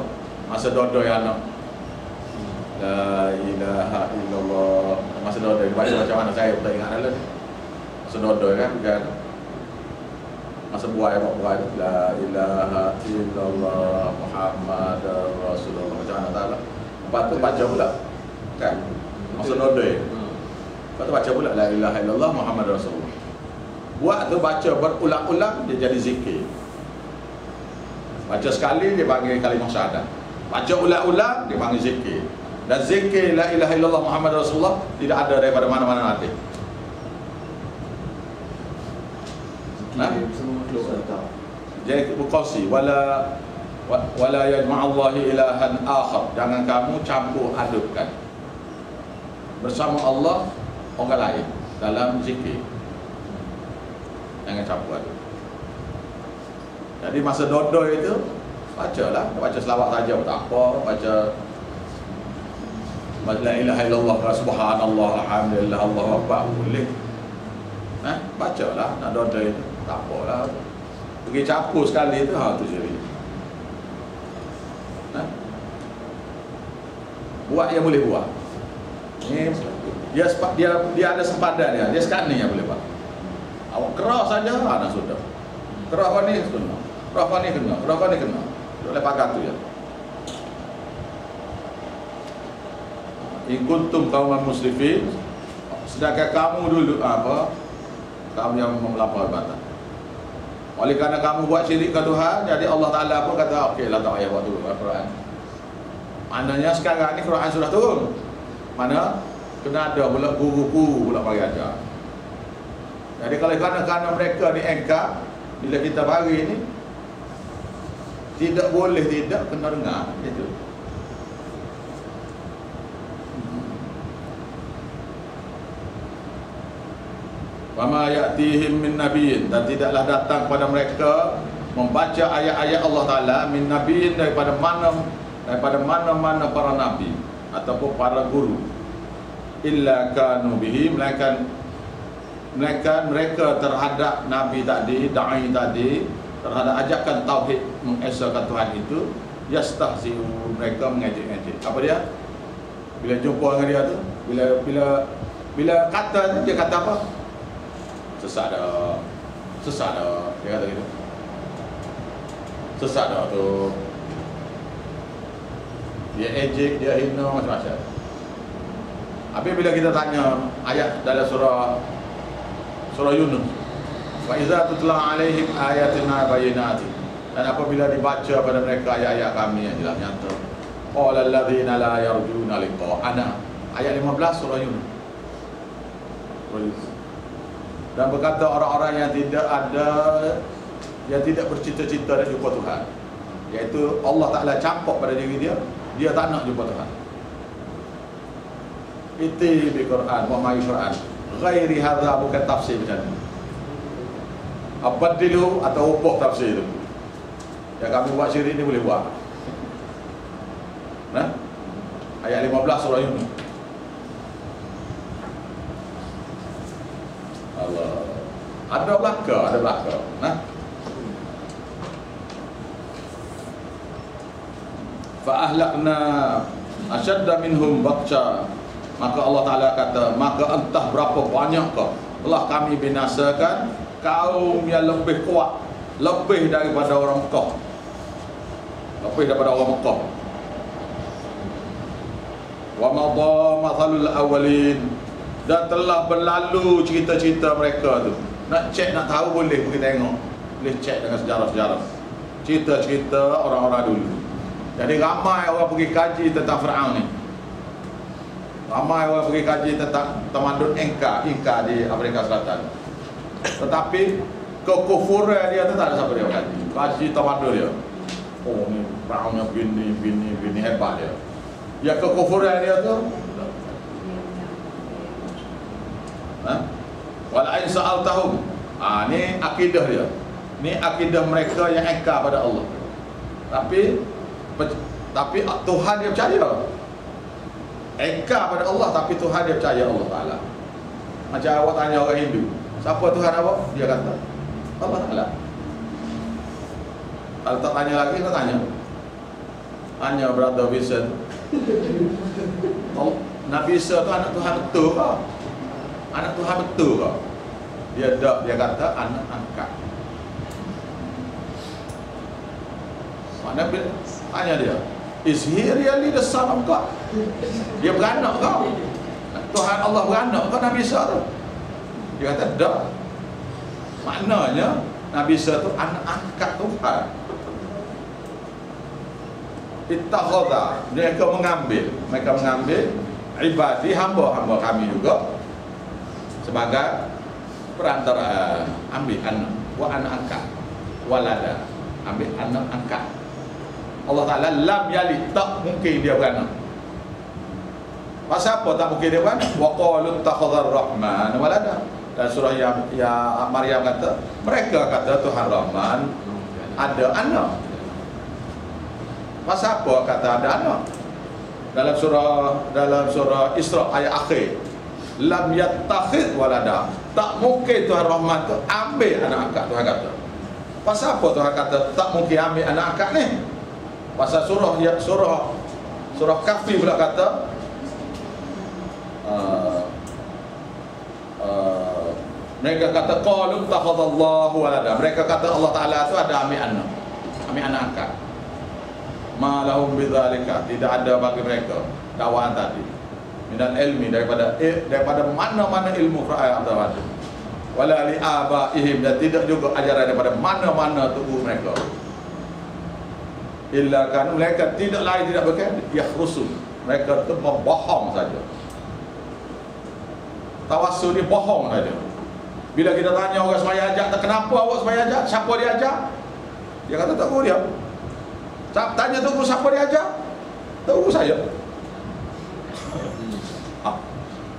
Masa dodo yang anak, la ilaha illallah. Masa dodo baca macam mana saya tak ingat dah. Masa dodo kan bukan. Masa buai la ilaha illallah Muhammadar Rasulullah, macam mana tak lah. Lepas tu baca pula kan masa dodo. Lepas tu baca pula la ilaha illallah Muhammadar Rasulullah. Buat tu baca berulang-ulang dia jadi zikir. Baca sekali dia panggil kalimah syahadat. Baca ulang-ulang dia panggil zikir. Dan zikir la ilaha illallah Muhammad Rasulullah tidak ada daripada mana-mana nanti. Jadi berkongsi wala yajma'allahi ilahan akhar, jangan kamu campur adukkan bersama Allah orang lain dalam zikir. Jangan campur aduk. Jadi masa dodo itu bacalah, baca selawat saja tak apa, baca la ilaha illallah subhanallah alhamdulillah Allahu akbar boleh. Bacalah nak dodo itu tak apalah. Pergi campur sekali itu tu syirik. Buat yang boleh buat. Ni dia ada sempadan dia sekarang ni yang boleh buat. Awak keras saja dah sudah. Keras ni sudah. Berapa ni kena? Oleh pakar tu ya. In kuntum qauman musrifin, sedangkan kamu dulu kamu yang melampaui batas. Oleh kerana kamu buat syirik ke Tuhan, jadi Allah Taala pun kata okeylah tak payah buat turun Al-Quran. Maknanya sekarang ni Quran sudah turun. Mana kena ada pula guru-guru pula bagi ajar. Jadi kalau kerana mereka diengkar bila kita bagi ni, tidak boleh tidak kena dengar itu. Wa ma ya'tihim min nabiyyin, dan tidaklah datang kepada mereka membaca ayat-ayat Allah Taala min nabiyyin daripada mana-mana para nabi ataupun para guru, illa kanu bihi, melainkan mereka terhadap nabi tadi, dai tadi, terhadap ajakan tauhid mengesahkan Tuhan itu yastahzi'un, mereka mengejek-ngejek. Apa dia? Bila jumpa dengan dia tu, bila kata tu, dia kata apa? Sesat dah. Dia kata gitu. Sesat dah tu. Dia ejek, dia hina, macam-macam. Habis bila kita tanya ayat dalam surah Yunus, wa idza tutla alaihim ayatina bayyinatin, dan apabila dibaca pada mereka ayat-ayat kami yang jelas nyata, qala alladzina la yarjuna liqa'ana, ayat 15 surah Yunus. Dan berkata orang-orang yang tidak bercita-cita dan jumpa Tuhan, iaitu Allah Ta'ala campak pada diri dia tak nak jumpa Tuhan. Iti bi Quran wa ma'i Quran ghairi hadza, bukan tafsir macam ni. Abadilu atau ubah tafsir tu. Yang kami buat syirik ni boleh buat. Nah, ayat 15 surah Yunus. Allah. Ada belaka. Nah. Fa ahlakna asyadda minhum batsha, maka Allah Ta'ala kata, maka entah berapa banyakkah telah kami binasakan kaum yang lebih kuat, lebih daripada orang Mekah, wa madha mathalul awwalin, dan telah berlalu cerita-cerita mereka tu. Nak cek, nak tahu, boleh pergi tengok, boleh cek dengan sejarah-sejarah, cerita-cerita orang-orang dulu. Jadi ramai orang pergi kaji tentang Firaun ni. Ramai orang pergi kaji tentang tamadun Inka di Afrika Selatan. Tetapi kekufuran dia tu tak ada siapa dia kaji. Kaji tamadun dia. Oh ni Firaunnya begini hebat dia. Ya, kekufuran dia tu. Wal ain sa'altahum. Ni akidah dia. Ni akidah mereka yang eka pada Allah. Tapi Tuhan dia percaya. Eka pada Allah, tapi Tuhan dia percaya Allah Ta'ala. Macam awak tanya orang Hindu, siapa Tuhan awak? Dia kata Allah Ta'ala. Kalau tak tanya lagi, kau tanya Brother Vincent, Nabi Isa tu anak Tuhan betul ke? Anak Tuhan betul ke? Dia kata anak angkat. Mana tanya dia, is he really the son of God? Dia beranak kau? Tuhan Allah beranak kau Nabi Isa tu? Dia kata tak. Maknanya Nabi Isa tu anak angkat Tuhan. Ittakhadha, mereka mengambil ibadi, hamba-hamba kami juga sebagai perantara, ambil anak, anak angkat, walada, ambil anak angkat. Allah Ta'ala lam yalid, tak mungkin dia beranak. Pasal apa tak mungkin dia beranak? Wa qalu takhadhar rahman walada. Dan surah ya Maryam kata, mereka kata Tuhan Rahman ada anak. Pasal apa kata ada anak? Dalam surah Isra ayat akhir, lam yattakhid walada, tak mungkin Tuhan Rahman tu ambil anak angkat. Tuhan kata, pasal apa Tuhan kata tak mungkin ambil anak angkat ni? Pasal surah Kahfi pula kata mereka kata qalu takhadallahu walada, mereka kata Allah Ta'ala tu ada ambil anak angkat. Ma lahum bidzalika, tidak ada bagi mereka dakwaan tadi minal ilmi, daripada mana-mana ilmu Quran atau ada, wala li abaihim, dan tidak juga ajaran daripada mana-mana tubuh mereka, illa kan mereka tidak lain tidak bukan yakhrusun, mereka tu membohong saja. Tawassul ni bohong saja. Bila kita tanya orang sembahyang hajat, kenapa awak sembahyang hajat? Siapa dia ajar? Dia kata tak tahu dia. Tanya tunggu siapa dia ajar? Tunggu saya.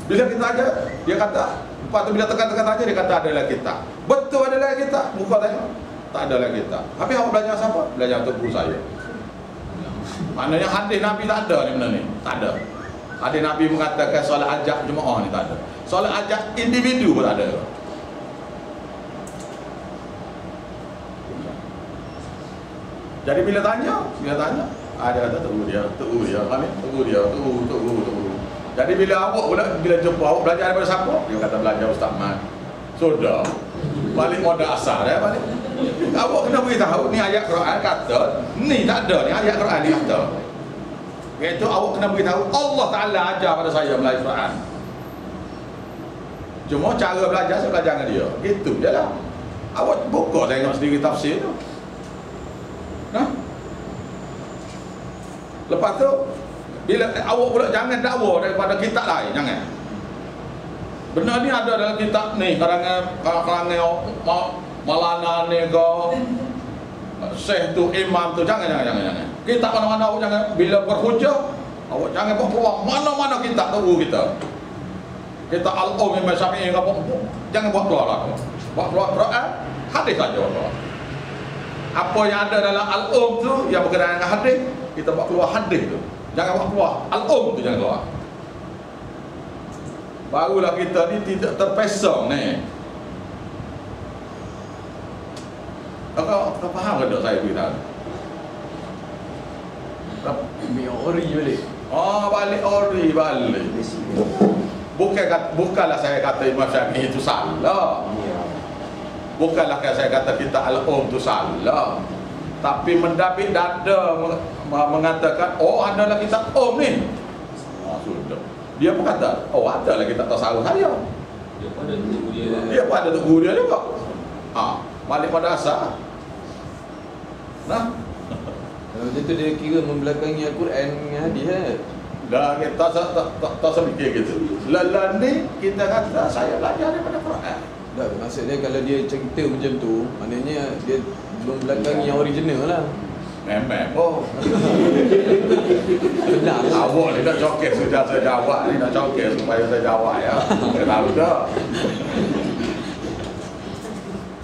Bila kita ajar, dia kata, lepas tu bila tekan-tekan tanya, dia kata adalah kita. Betul adalah kita. Muka tanya, tak adalah kita. Habis awak belajar siapa? Belajar tunggu saya. Maknanya hadis Nabi tak ada ni benda ni. Tak ada. Hadis Nabi mengatakan solat ajak jemaah ni tak ada. Solat ajak individu pun tak ada. Jadi bila tanya Ada kata tu dia. Jadi bila awak pula bila jumpa awak belajar daripada siapa? Dia kata belajar Ustaz Mat. Sudah. Balik modal asal dah balik. Awak kena beritahu ni ayat Quran kata, ni tak ada ni ayat Quran ni kata. Iaitu awak kena beritahu Allah Taala ajar pada saya belajar Quran. Cuma cara belajar saya belajar dengan dia. Gitu je lah. Awak buka tengok sendiri tafsir tu. Nah. Lepas tu bila awak pula jangan dakwa daripada kitab lain, jangan. Benar ni ada dalam kitab ni karangan Maulana ni ke Syekh tu imam tu, jangan. Kitab mana-mana awak jangan, bila berhujah awak jangan bawa keluar mana-mana kitab tu kita. Kitab Al-Ummi Syafi'i apa jangan bawa keluar lah. Bawa keluar Quran, hadis saja keluar. Apa yang ada dalam Al-Um tu yang berkenaan dengan hadis, kita bawa keluar hadis tu. Jangan bawa keluar Al-Um tu, jangan keluar. Barulah kita ni tidak terpesong ni. Kau faham ke tak saya beritahu? Biar ori balik. Balik ori balik. Bukanlah saya kata Imam Syafi'i itu salah. Bukanlah saya kata kita Al-Um itu salah. Tapi mendapik dada mengatakan, adalah kitab Om ni. Sudah. Dia pun kata, adalah kitab tasawuf saya. Dia pun ada tu dia. Dia pun ada tu guru dia juga. Balik pada asal. Nah. Kalau macam tu dia kira membelakangi Al-Quran dengan hadis kan. Dah kita tak semikir gitu. Lelah ni kita kata saya belajar daripada Quran. Tak, maksudnya kalau dia cerita macam tu, maknanya dia membelakangi yang original lah. Memang. Benar lah. Awak ni nak cokek sudah saya jawab ni, nak cokek supaya saya jawab ya. Saya tahu dah.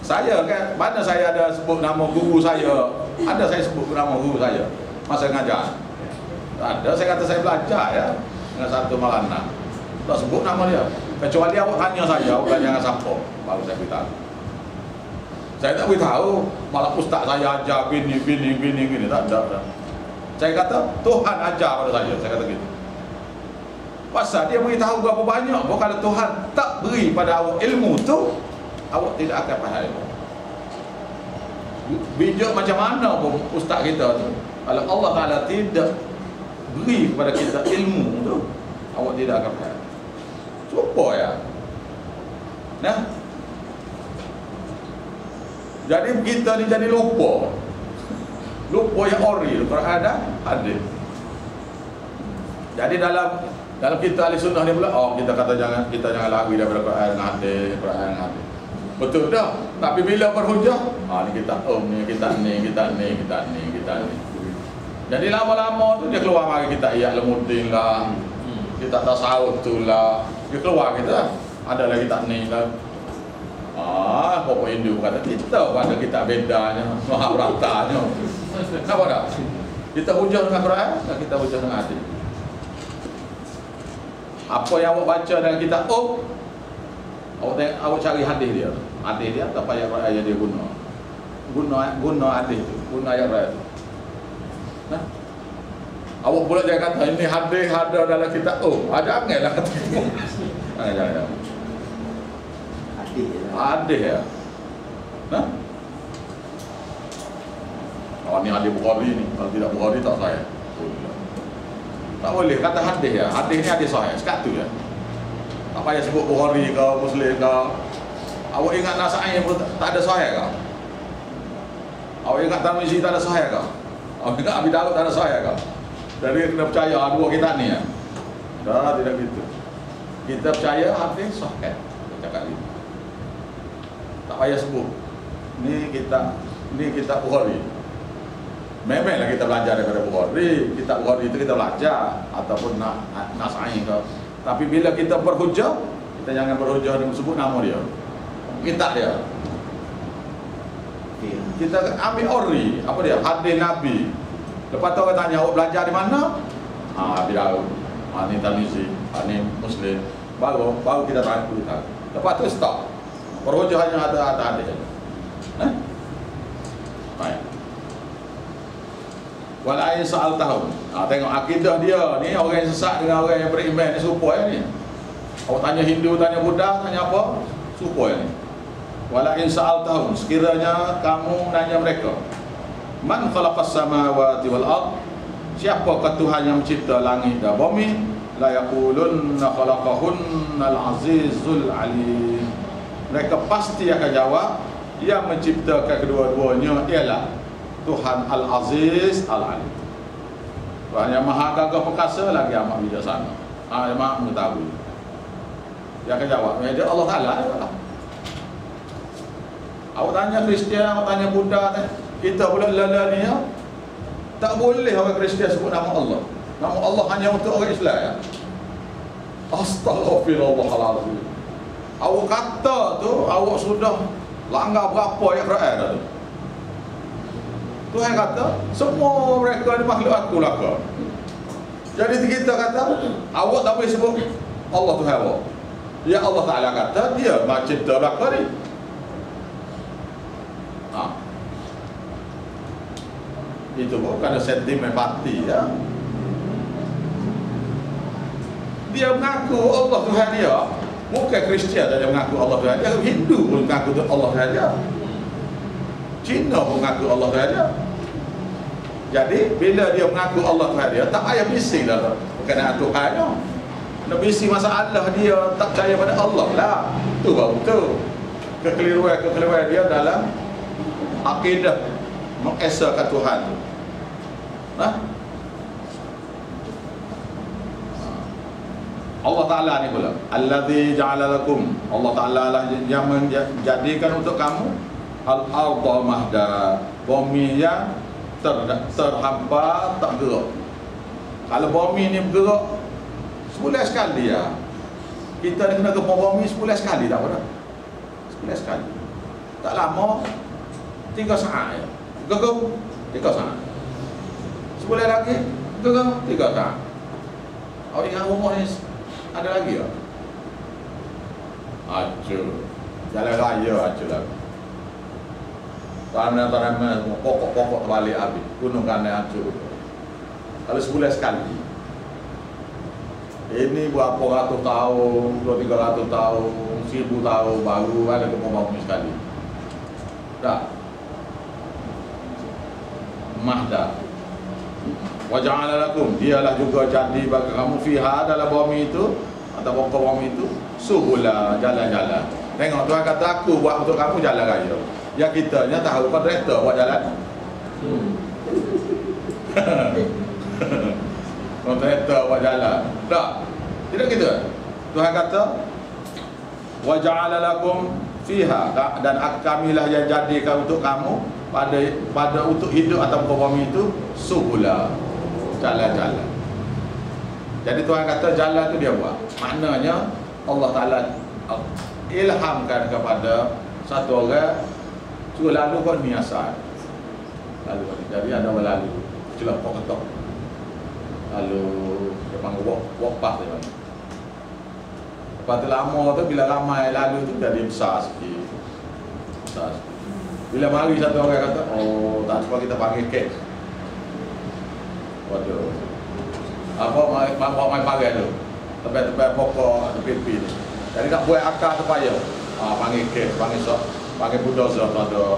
Saya kan, mana saya ada sebut nama guru saya. Ada saya sebut nama guru saya masa ngajar. Ada, saya kata saya belajar ya dengan satu Maulana. Tak sebut nama dia. Kecuali awak tanya saya, awak belajar dengan siapa, baru saya beritahu. Saya tak beritahu, malah ustaz saya ajar gini, tak ada. Saya kata, Tuhan ajar pada saya kata gitu. Pasal dia beritahu berapa banyak, kalau Tuhan tak beri pada awak ilmu tu, awak tidak akan faham. Bijak macam mana pun ustaz kita tu, kalau Allah Ta'ala tidak beri kepada kita ilmu tu, awak tidak akan faham. Cuba ya. Nah. Jadi kita ni jadi lupa. Lupa yang ori, Quran ada hadis. Jadi dalam kita ahli sunnah ni pula, kita kata kita jangan lari daripada Quran dengan hadis, Betul dah. Tapi bila berhujah, ni kita ni, kita ni. Jadi lama-lama tu dia keluar mari kita Ihya Ulumuddin lah. Kita tasawuf tu lah. Dia keluar kita. Ada lagi tak ni lah. Pokok Hindu kata kita pada kita bedanya, Mahabharatanya. Kenapa tak? Kita hujah dengan Quran, kita hujah dengan hadis. Apa yang awak baca dalam kitab awak cari hadis dia. Hadis dia tak payah ayat dia guna hadis tu, guna ayat Quran tu. Nah. Awak pula dia kata ini hadis ada dalam kitab janganlah kata. Jangan. Hadis ya. Nah. Ni hadis Bukhari ni. Kalau tidak Bukhari tak saya. Tak boleh kata hadis ya. Hadis ni hadis sahih. Sekat tu ya. Tak payah sebut Bukhari ke Muslim ke. Awak ingat Nasa'i pun tak ada sahih ke? Awak ingat Tirmizi tak ada sahih ke? Awak ingat Abi Daud tak ada sahih ke? Dari kena percaya dua kita ni ya. Dah tidak gitu. Kita percaya hadis sahih. Cakap gitu. Tak payah sebut. Ni kita Bukhari. Memanglah kita belajar daripada Bukhari. Kitab Bukhari itu kita belajar ataupun Nasa'i ke. Tapi bila kita berhujah, kita jangan berhujah dengan sebut nama dia. Kitab dia. Kita ambil ori, apa dia? Hadis Nabi. Lepas tu orang tanya, awak belajar di mana? Abi Daud. Ni Tirmizi, ni Muslim. Baru kita tahu. Lepas tu stop. Berhujah hanya ada hadis. Baik. Walain soal tahun. Tengok akidah dia ni, orang yang sesat dengan orang yang beriman ni serupa ni. Awak tanya Hindu, tanya Buddha, tanya apa? Serupa ni. Walain soal tahun, sekiranya kamu nanya mereka, man khalaqas samawati wal ard, siapakah Tuhan yang mencipta langit dan bumi? La yaqulunna khalaqahunnal azizul alim. Mereka pasti akan jawab, yang menciptakan kedua-duanya ialah Tuhan Al-Aziz Al-Alim. Tuhan yang maha gagah perkasa lagi amat bijaksana. Yang maha mengetahui. Dia akan jawab, dia Allah Ta'ala. Awak tanya Kristian, awak tanya Buddha, kita pula lala ni ya. Tak boleh orang Kristian sebut nama Allah. Nama Allah hanya untuk orang Islam ya. Astaghfirullahaladzim. Awak kata tu, awak sudah langgar berapa ayat Quran tu. Tuhan kata, semua mereka ni makhluk aku laka. Jadi kita kata, awak tak boleh sebut Allah Tuhan awak. Ya Allah Ta'ala kata, dia mencipta laka ni. Itu bukan sentimen parti ya. Dia mengaku Allah Tuhan dia. Bukan Kristian saja mengaku Allah Tuhan dia, Hindu pun mengaku Allah Tuhan dia, Cina pun mengaku Allah Tuhan dia. Jadi bila dia mengaku Allah Tuhan dia, tak payah bising dah berkenaan Tuhan dia. Nak bising masalah dia tak percaya pada Allah lah. Itu baru tu kekeliruan dia dalam akidah mengesahkan Tuhan tu. Allah Ta'ala ni pula, allazi ja'ala lakum, Allah Ta'ala lah yang menjadikan untuk kamu al-ardha mahda, bumi yang terhampa tak gerak. Kalau bumi ni bergerak sebulan sekali ya, kita ni kena gempa bumi sebulan sekali tak apa dah, sebulan sekali tak lama, 3 saat ya, gegar 3 saat, sebulan lagi gegar 3 saat. Awak ingat rumah ni ada lagi tak? Hancur. Jalan raya hancur lagi. Tanah-tanah semua, pokok-pokok terbalik habis. Gunung Kanai hancur. Kalau sebulan sekali. Ini berapa ratus tahun, 200-300 tahun, 1000 tahun baru ada gempa bumi sekali. Tak? Mahda. Wa ja'ala lakum, dialah juga jadi bagi kamu fiha dalam bumi itu atau pokok bumi itu subula, jalan-jalan. Tengok Tuhan kata aku buat untuk kamu jalan raya. Ya kitanya tahu kontraktor buat jalan. Kontraktor buat jalan. Tak. Tidak gitu. Tuhan kata wa ja'ala lakum fiha, dan kamilah yang jadikan untuk kamu pada untuk hidup atau bumi itu subula, jalan-jalan. Jadi Tuhan kata jalan tu dia buat. Maknanya Allah Ta'ala ilhamkan kepada satu orang, cuba lalu kau ni asal. Lalu jadi ada orang lalu celah kau ketok. Lalu dia panggil walk pass dia. Lepas tu lama tu bila ramai lalu tu jadi besar sikit. Besar sikit. Bila mari satu orang kata, oh tak sebab kita panggil kes. Waduh. Apa main pakai tu? Tepi-tepi pokok, tepi-tepi tu. Jadi nak buat akar tu payah. Panggil kes, panggil bulldozer tu ada.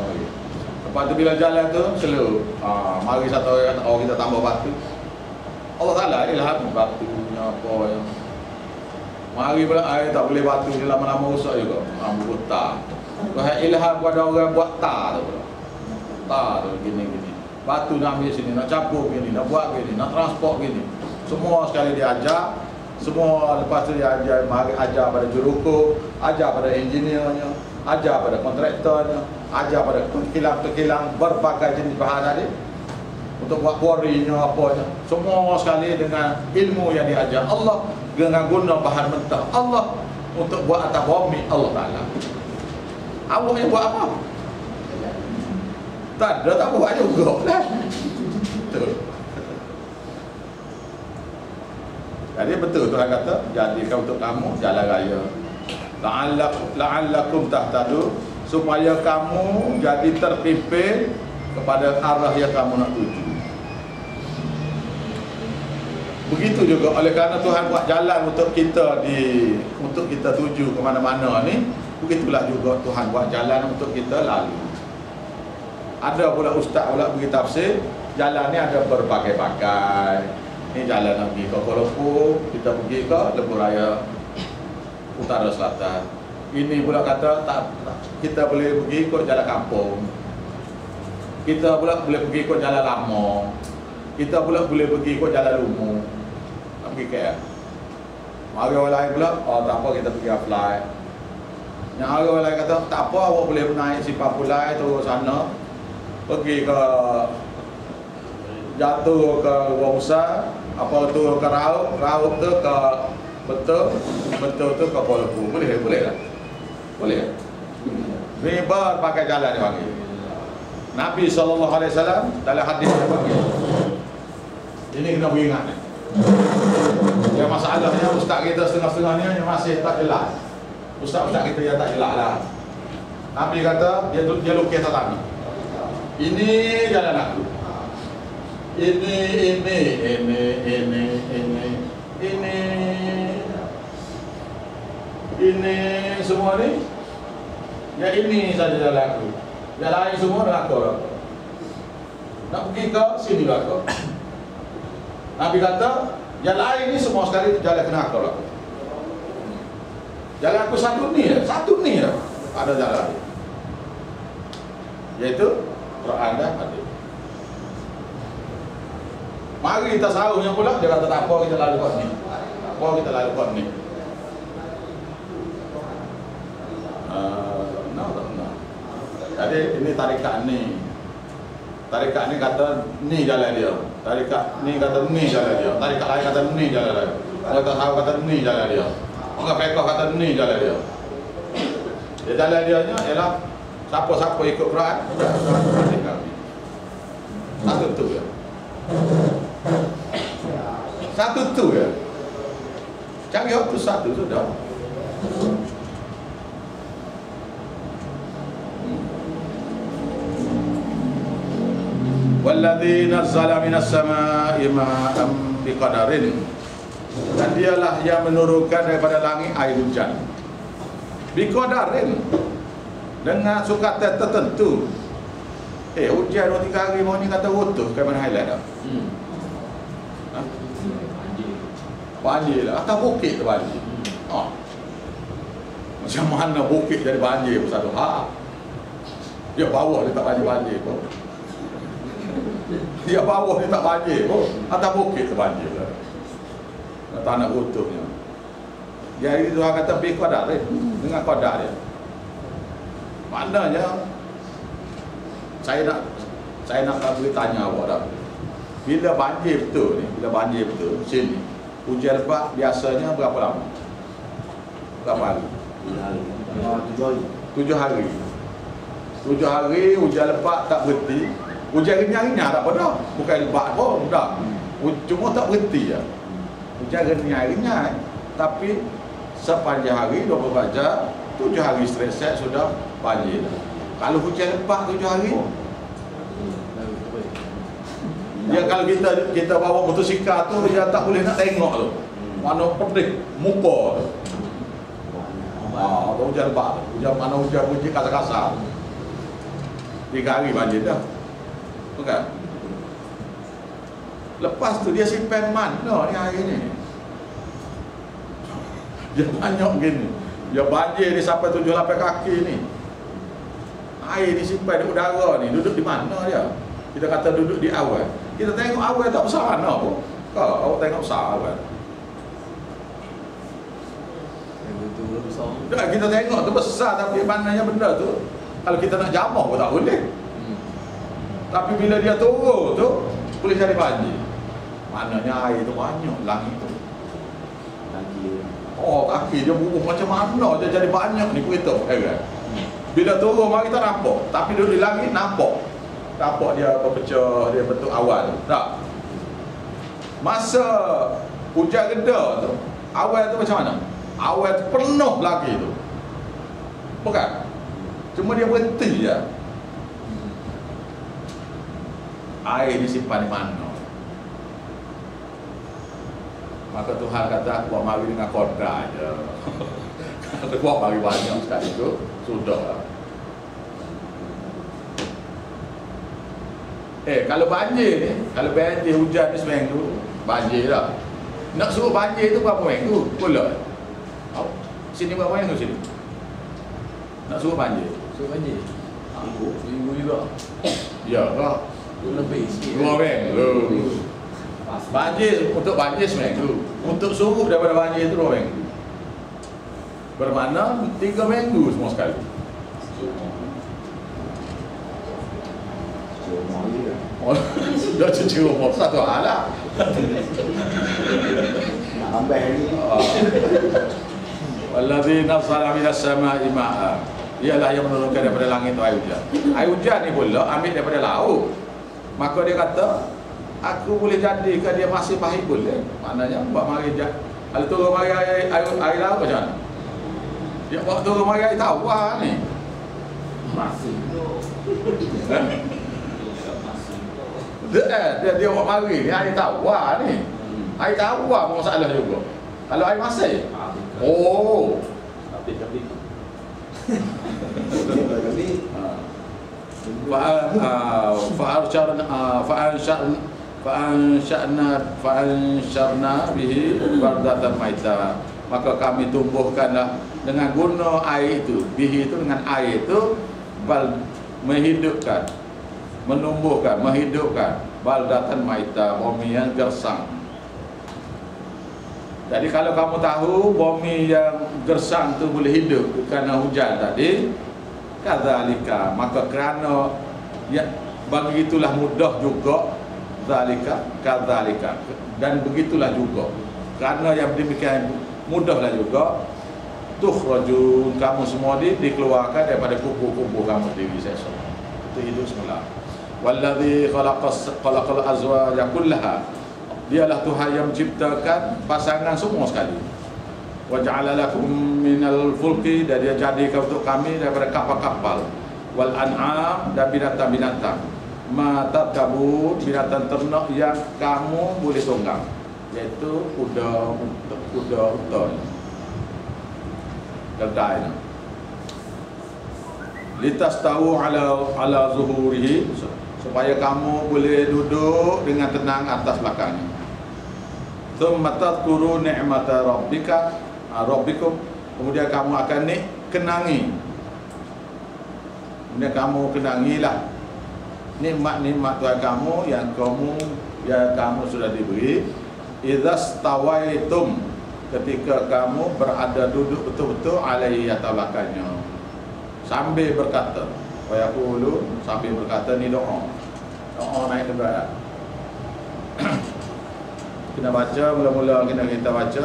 Lepas tu bila jalan tu slow. Mari satu orang kata, oh kita tambah batu. Allah Ta'ala ilham batunya apa yang. Mari pula air tak boleh batu ni lama-lama rosak juga. Buta. Tuhan ilham kepada orang buat tar tu. Tar tu gini-gini. Batu nak ambil sini, nak campur gini, nak buat gini, nak transport gini. Semua sekali dia ajar. Semua lepas tu dia ajar, mari ajar pada jurukup, ajar pada engineernya, ajar pada kontraktornya, ajar pada kilang-kilang berbagai jenis bahan tadi. Untuk buat quarry-nya apanya. Semua sekali dengan ilmu yang diajar Allah, dengan guna bahan mentah Allah untuk buat atas bumi Allah Ta'ala. Awak yang buat apa? Tak ada, tak buat juga lah. Betul. Jadi betul Tuhan kata, jadikan untuk kamu jalan raya. La'allakum tahtadu, supaya kamu jadi terpimpin kepada arah yang kamu nak tuju. Begitu juga oleh kerana Tuhan buat jalan untuk kita tuju ke mana-mana ni, begitulah juga Tuhan buat jalan untuk kita lalu. Ada pula ustaz pula bagi tafsir, jalan ni ada berbagai-bagai. Ni jalan nak pergi ke Kuala Lumpur, kita pergi ke Lebuh Raya Utara Selatan. Ini pula kata tak, kita boleh pergi ikut jalan kampung. Kita pula boleh pergi ikut jalan lama. Kita pula boleh pergi ikut jalan lumur. Nak pergi KL. Mari orang lain pula, oh tak apa kita pergi fly. Yang orang lain kata tak apa, awak boleh naik Simpang Pulai turun sana, pergi ke jatuh ke Gua Besar, apa tu ke Raub tu ke betul tu ke Kuala Lumpur. Boleh lah. Boleh. Ni berbagai jalan dia panggil. Nabi SAW dalam hadis dia panggil. Ini kena beringat ni. Yang masalahnya ustaz kita setengah-setengah ni yang masih tak jelas. Ustaz-ustaz kita yang tak jelas lah. Nabi kata dia lukis atas langit. Ini jalan aku. Ini semua ni. Ya ini saja jalan aku. Yang lain semua neraka. Nak pergi ke sini neraka. Nabi kata yang lain ni semua sekali jalan ke neraka lah. Jalan aku satu ni ya. Ada jalan. Iaitu Quran dan hadis. Mari kita sahurnya pula, dia kata tak apa kita lalu kot ni. Tak apa kita lalu kot ni. Jadi ini tarikat ni. Tarikat ni kata ni jalan dia. Tarikat ni kata ni jalan dia. Tarikat lain kata ni jalan dia. Orang tasawuf kata ni jalan dia. Orang fiqh kata ni jalan dia. Dia jalan dia nya ialah siapa-siapa ikut Quran, satu tu ya. Satu tu ya. Cari waktu satu sudah. Walladzi nazzala minas samaa'i ma'an biqadarin. Dan dialah yang menurunkan daripada langit air hujan. Biqadarin, dengan sukatan tertentu. Hujan 2-3 hari mau ni kata utuh ke mana highlight dah. Banjir lah, atas bukit tu banjir. Macam mana bukit jadi banjir satu hal. Dia bawah dia tak banjir pun. Dia bawah dia tak banjir pun. Atas bukit tu banjir lah. Tanah utuhnya. Jadi Tuhan kata bi qadar dengan qadar dia. Maknanya saya nak bagi tanya awak dah. Bila banjir betul sini, hujan lebat biasanya berapa lama? Berapa hari? 7 hari. 7 hari hujan lebat tak berhenti. Hujan renyah-renyah tak apa dah. Bukan lebat pun dah. Cuma tak berhenti je. Hujan renyah-renyah tapi sepanjang hari 24 jam 7 hari straight set sudah banjir. Kalau hujan lebat 7 hari, ya kalau kita bawa motosikal tu dia tak boleh nak tengok tu. Mana pedih muka tu. Hujan lebat tu. Hujan bunyi kasar-kasar. 3 hari banjir dah. Bukan? Lepas tu dia simpan mana ni air ni? Dia banyak gini. Dia banjir ni sampai 7-8 kaki ni. Air disimpan di udara ni. Duduk di mana dia? Kita kata duduk di awan. Kita tengok awan tak besar mana pun. Kau awak tengok besar awan. Dah kita tengok tu besar tapi mananya benda tu kalau kita nak jamah pun tak boleh. Tapi bila dia turun tu boleh jadi banjir. Maknanya air tu banyak langit tu. Kaki dia bubuh macam mana dia jadi banyak ni kereta heran. Bila turun mari kita nampak, tapi duduk di langit nampak. Nampak dia berpecah, dia bentuk awan. Tak. Masa hujan reda tu, awan tu macam mana? Awan tu penuh lagi tu. Bukan? Cuma dia berhenti je. Air disimpan di mana? Maka Tuhan kata aku buat mari dengan kodra aja. Kalau buat mari banyak sekali tu sudah lah. Kalau banjir hujan ni seminggu, banjir lah. Nak suruh banjir tu berapa minggu? Pula. Sini berapa minggu sini? Nak suruh banjir. Suruh banjir. Minggu juga. Ya kah? Lebih sikit. 2 minggu. Banjir, untuk banjir seminggu. Untuk suruh daripada banjir itu 2 minggu. Bermakna 3 minggu semua sekali. Oh, dah cuci rumah satu hal lah. Nak tambah lagi. Wallazi nazzala minas sama'i ma'a. Ialah yang menurunkan daripada langit tu air hujan. Air hujan ni pula ambil daripada laut. Maka dia kata, aku boleh jadikan dia masih pahit boleh. Maknanya buat mari kalau turun mari air laut macam mana? Dia buat turun mari air tawar ni. Masih. Dia buat mari ni air tawar ni. Air tawar pun masalah juga. Kalau air masih. Oh. Tapi. Fa'ansyarna bihi bardatan maita. Maka kami tumbuhkanlah dengan guna air itu. Bihi itu dengan air itu menghidupkan, menumbuhkan, menghidupkan baldatan maita, bumi yang gersang. Jadi kalau kamu tahu bumi yang gersang tu boleh hidup kerana hujan tadi, kadzalika, maka kerana ya begitulah mudah juga, zalika kadzalika, dan begitulah juga kerana yang demikian mudahlah juga, tukhrajun, kamu semua dikeluarkan daripada kubur-kubur kamu diri sesok. Itu hidup semula. Wallazi khalaqal azwaja kullaha, dialah Tuhan yang menciptakan pasangan semua sekali. Wa ja'ala lakum minal fulki, dan dia jadikan untuk kami daripada kapal-kapal, wal an'am, dan binatang-binatang, ma tarkabun, binatang ternak yang kamu boleh tunggang, iaitu kuda unta, keldai. Litastawu ala zuhurihi, supaya kamu boleh duduk dengan tenang atas belakangnya. Thumma tadhkuru ni'mata rabbika rabbikum, kemudian kamu akan kenangi. Kemudian kamu kenangilah nikmat-nikmat Tuhan kamu yang kamu sudah diberi. Idza stawaitum, ketika kamu berada duduk betul-betul alaihi atas belakangnya, sambil berkata, wa yaqulu, sambil berkata ni doa naik ke berat. Kita baca mula-mula, kita baca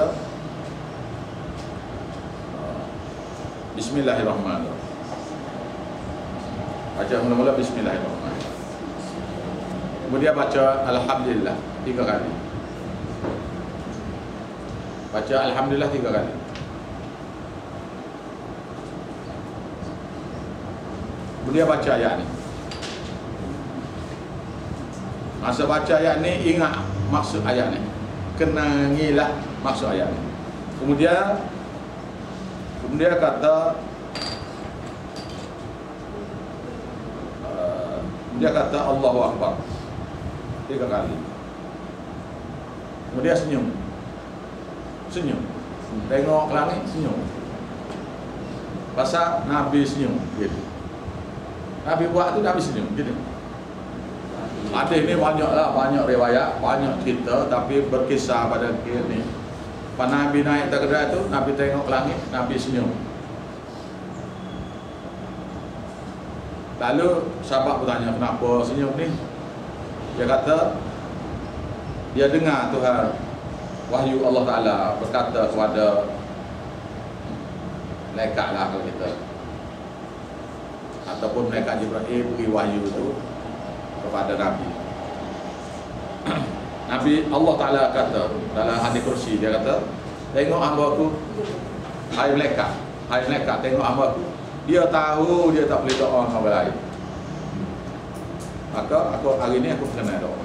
Bismillahirrahmanirrahim. Baca mula-mula Bismillahirrahmanirrahim. Kemudian baca Alhamdulillah 3 kali. Baca Alhamdulillah 3 kali. Kemudian baca ayat ni. Masa baca ayat ni, ingat maksud ayat ni. Kenangilah maksud ayat ni. Kemudian kata dia kata Allahu Akbar 3 kali. Kemudian senyum. Tengok ke langit, senyum. Pasal Nabi senyum gitu. Nabi buat tu Nabi senyum gitu. Hadis ni banyak riwayat, banyak cerita, tapi berkisah pada ni. Pas Nabi naik atas kedai tu, Nabi tengok ke langit, Nabi senyum. Lalu sahabat bertanya, kenapa senyum ni? Dia kata, dia dengar Tuhan, wahyu Allah Ta'ala berkata kepada malaikat lah kalau kita, ataupun malaikat Jibril beri wahyu tu kepada Nabi. Nabi Allah Ta'ala kata dalam hadis kursi, dia kata, tengok hamba aku, hai malaikat, tengok hamba aku, dia tahu dia tak boleh doa dengan orang lain, maka aku hari ni aku kena doa.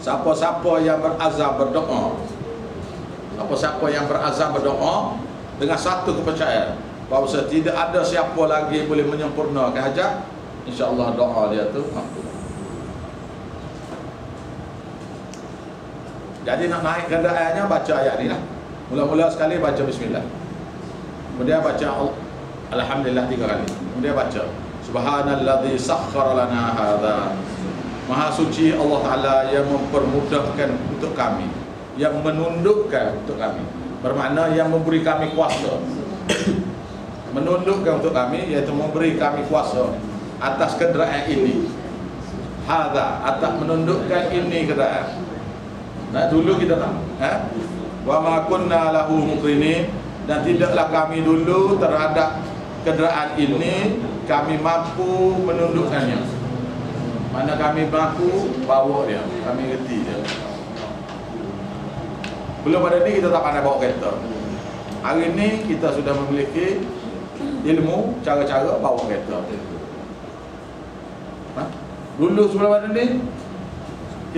siapa-siapa yang berazam berdoa, siapa-siapa yang berazam berdoa dengan satu kepercayaan bahawa tidak ada siapa lagi boleh menyempurnakan hajat, insya-Allah doa dia tu makbul. Jadi nak naik ganda ayatnya baca ayat ni lah. Mula-mula sekali baca bismillah. Kemudian baca alhamdulillah 3 kali. Kemudian baca subhanalladzi sakhkhara lana hadza. Maha suci Allah Taala yang mempermudahkan untuk kami, yang menundukkan untuk kami. Bermakna yang memberi kami kuasa. Menundukkan untuk kami iaitu memberi kami kuasa atas kenderaan ini. Hadza, atas menundukkan ini kenderaan. Nah, dulu kita tahu, wa ma kunna lahu muqrinin, dan tidaklah kami dulu terhadap kenderaan ini kami mampu menundukkannya. Mana kami mampu bawa dia, kami reti dia. Belum ada ni kita tak pandai bawa kereta. Hari ni kita sudah memiliki ilmu cara-cara bawa kereta. Dulu sebelum ada ni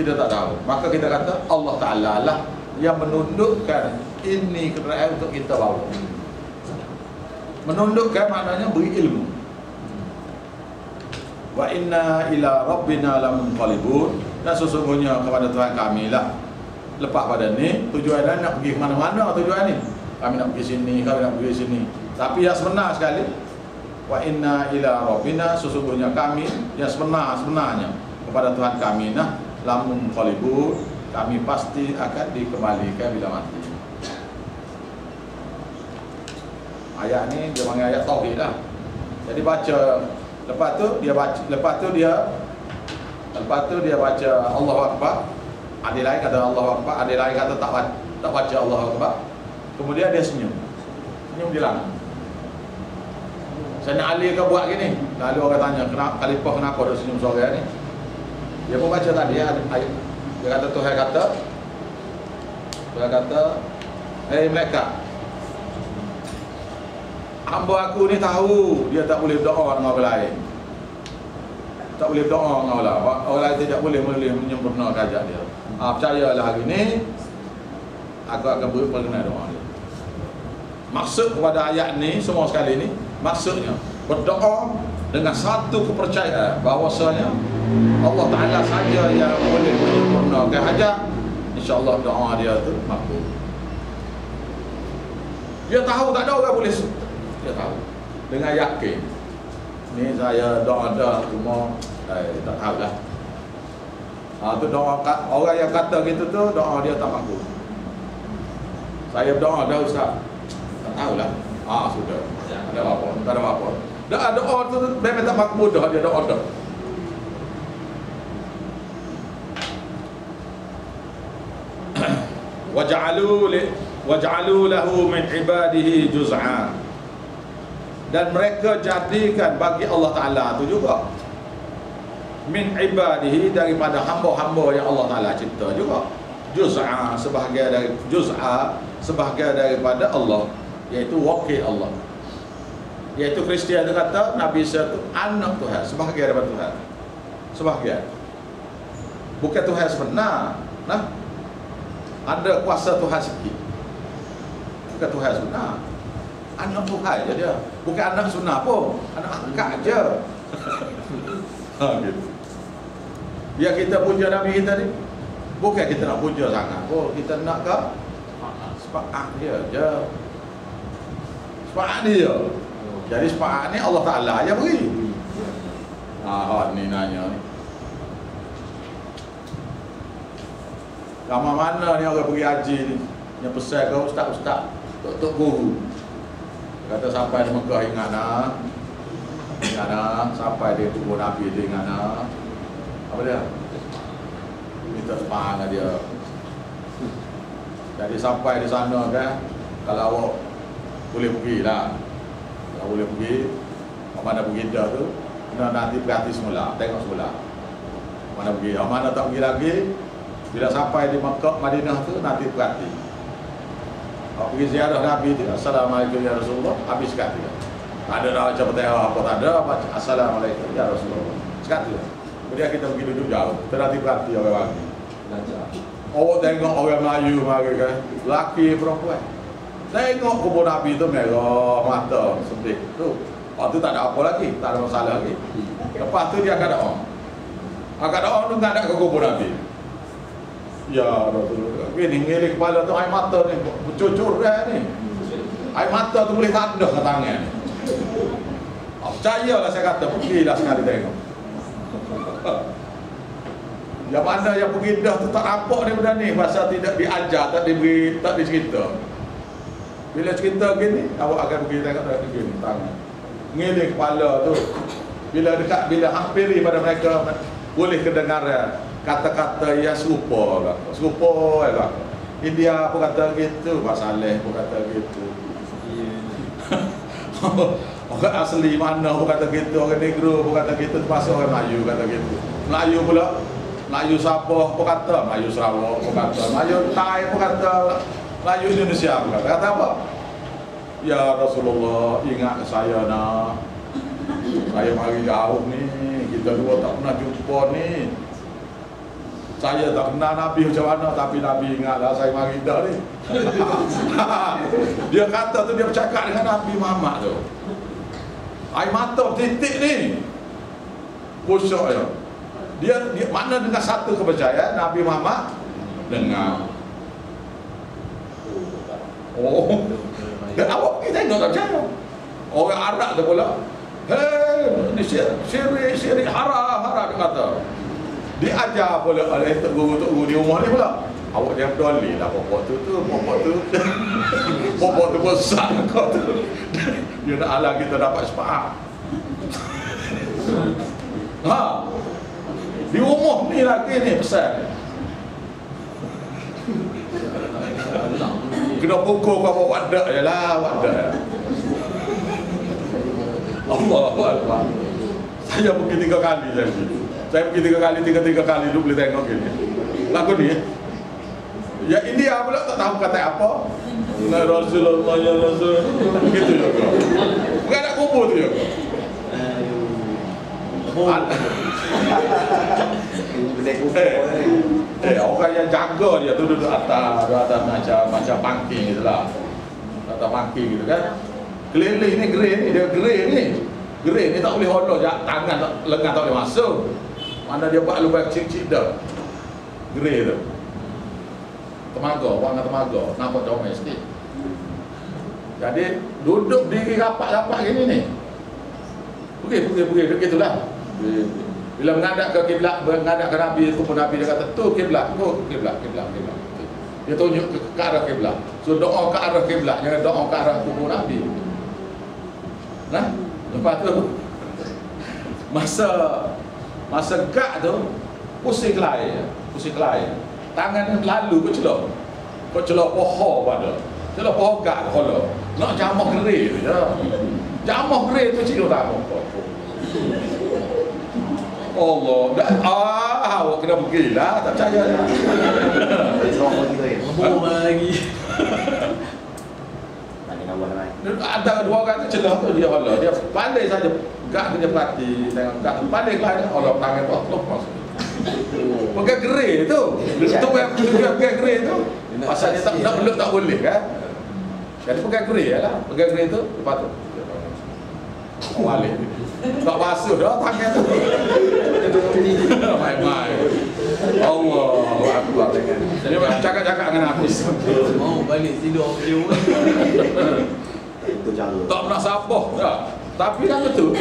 kita tak tahu. Maka kita kata Allah Ta'ala lah yang menundukkan ini kenderaan untuk kita bawa. Menundukkan maknanya beri ilmu. Wa inna ila rabbina lamunqalibun, dan sesungguhnya kepada Tuhan kami lah lepas pada ni tujuan nak pergi ke mana-mana. Tujuan ni kami nak pergi sini, kami nak pergi sini. Tapi yang sebenar sekali, wa inna ila rabbina, sesungguhnya kami yang sebenarnya kepada Tuhan kami nah lamunqalibun, kami pasti akan dikembalikan bila mati. Ayat ni dia panggil ayat tauhid lah. Jadi baca, lepas tu dia baca Allahu Akbar. Ada lain kata Allahu Akbar, ada lain kata tak baca Allahu Akbar. Kemudian dia senyum di langit. Saya nak Ali ke buat gini. Lalu orang tanya, Khalifah kenapa dia senyum sore ni? Dia pun baca tadi ayat. Dia kata Tuhan kata, hei mereka, hamba aku ni tahu dia tak boleh berdoa dengan orang lain. Tak boleh berdoa dengan Allah. Orang lain tidak boleh menyempurnakan hajat dia. Percayalah hari ni aku akan beri perkenan doa dia. Maksud kepada ayat ni semua sekali ni, maksudnya berdoa dengan satu kepercayaan bahawasanya Allah Ta'ala saja yang boleh menyempurnakan hajat. InsyaAllah doa dia tu makbul. Dia tahu tak ada orang boleh. Dia tahu dengan yakin. Ni saya doa dah cuma tak tahu lah. Tu doa orang yang kata gitu tu doa dia tak makbul. Saya berdoa dah Ustaz, tak tahulah. Sudah. Tak ada apa-apa. Tak ada apa-apa. Dah doa tu memang tak makbul dah, dia doa dah. Waj'alu lahu min ibadihi juz'a, dan mereka jadikan bagi Allah Ta'ala tu juga min ibadihi, daripada hamba-hamba yang Allah Ta'ala cipta juga, juz'a, sebahagian daripada Allah, iaitu wakil Allah. Iaitu Kristian itu kata Nabi Isa itu anak Tuhan, sebahagian daripada Tuhan, sebahagian, bukan Tuhan sebenar. Nah, ada kuasa Tuhan sikit, bukan Tuhan sebenar. Anak Tuhan je dia, bukan anak sunnah pun, anak angkat je. Gitu. Biar kita puja Nabi kita ni, bukan kita nak puja sangat pun, kita nak ke sepakat dia je, sepakat dia. Jadi sepakat ni Allah Ta'ala yang beri. Ni nanya ni, ramai mana ni orang pergi haji ni yang pesan ke ustaz-ustaz, tok-tok guru, kata sampai di Mekah ingat sampai dia tunggu Nabi dia ingat apa dia minta semangat dia. Jadi sampai di sana kan, kalau awak boleh pergi lah, kalau boleh pergi mana pergi dah tu, nanti berhati semula, tengok semula mana pergi, mana tak pergi lagi. Bila sampai di Makkah, Madinah tu nanti berhati. Kalau pergi ziarah Nabi tu, Assalamualaikum ya Rasulullah, habis sekali. Tak ada dah baca Fatihah apa, tak ada baca Assalamualaikum ya Rasulullah, sekali. Kemudian kita pergi duduk jauh, kita nanti berhati orang lagi. Belajar. Awak tengok orang Melayu mari kan, lelaki perempuan. Tengok kubur Nabi tu merah mata sedih tu. Lepas tu tak ada apa lagi, tak ada masalah lagi. Lepas tu dia akan doa. Akan doa tu tak ada ke kubur Nabi. Ya Rasulullah. Gini ngiling kepala tu air mata ni, bercucur dah ni. Air mata tu boleh tanda ke tangan ni. Percayalah saya kata, pergilah sekali tengok. Yang mana yang pergi dah tu tak nampak ni benda ni, pasal tidak diajar, tak diberi, tak dicerita. Bila cerita gini, awak akan pergi tengok dah gini tangan. Ngiling kepala tu. Bila dekat, bila hampiri pada mereka, boleh kedengaran kata-kata yang serupa lah. Serupa lah. India pun kata gitu, Pak Saleh pun kata gitu. Orang asli mana pun kata gitu, orang negro pun kata gitu, terpaksa orang Melayu kata gitu. Melayu pula, Melayu Sabah pun kata, Melayu Sarawak pun kata, Melayu Thai pun kata, Melayu Indonesia pun kata. Kata apa? Ya Rasulullah, ingat saya nak. Saya mari jauh ni, kita dua tak pernah jumpa ni. Saya tak kenal Nabi macam mana, tapi Nabi ingatlah saya mari dah ni. Dia kata tu, dia bercakap dengan Nabi Muhammad tu. Air mata titik ni khusyuk dia mana dengan satu kepercayaan Nabi Muhammad dengar. Oh, dan awak pergi tengok tak percaya. Orang Arab tu pula, hei, ni syirik hara dia kata. Diajar pula oleh guru-guru di rumah ni pula. Awak jangan peduli lah popok tu popok tu besar kau tu. Dia nak halang kita dapat syafaat. Ha. Di rumah ni lagi ni pesan. Kena pukul kau bawa wadah je lah, wadah. Allahu Akbar. Saya pergi 3 kali lagi. Saya pergi 3 kali, 3 kali dulu boleh tengok gini. Lagu ni. Ya India pula tak tahu kata apa. Ya Rasulullah, ya Rasul. Begitu juga. Bukan nak kubur tu juga. Orang yang jaga dia tu duduk atas macam pangking gitu lah. Atas pangking gitu kan. Keliling ni grey ni, dia grey ni. Grey ni tak boleh hollow, tangan tak, lengan tak boleh masuk. Mana dia buat lubang kecil-kecil dah. Grey tu. Temaga, warna temaga, nampak domestik. Jadi duduk diri rapat-rapat gini ni. Pergi begitulah. Bila menghadap ke kiblat, menghadap ke Nabi, kumpul Nabi, dia kata tu kiblat, kiblat. Dia tunjuk ke arah kiblat. So doa ke arah kiblat, jangan doa ke arah kumpul Nabi. Nah, lepas tu masa gak tu pusing kelai. Tangan lalu kau celok pohon pada. Celok pohon gak kalau nak jamah gerai tu je. Jamah gerai tu cik tak apa. Allah, awak kena pergilah, tak percaya dah. Mabuk lagi. Ada 2 orang tu celah tu dia Allah. Dia pandai saja. Gak dia perhati tengok gak pandai lah Allah tangan potong masuk. Pakai gerai tu. Tu pakai gerai tu. Pasal dia tak nak tak boleh kan. Jadi pakai gerai lah. Pakai gerai tu lepas tu. Balik. Tak basuh dah tangan tu. Main-main. Allahu Akbar. Dia cakap-cakap dengan Nabi. Mau balik tidur dia. Itu cara. Tak pernah sabar dah. Tapi lagu tu.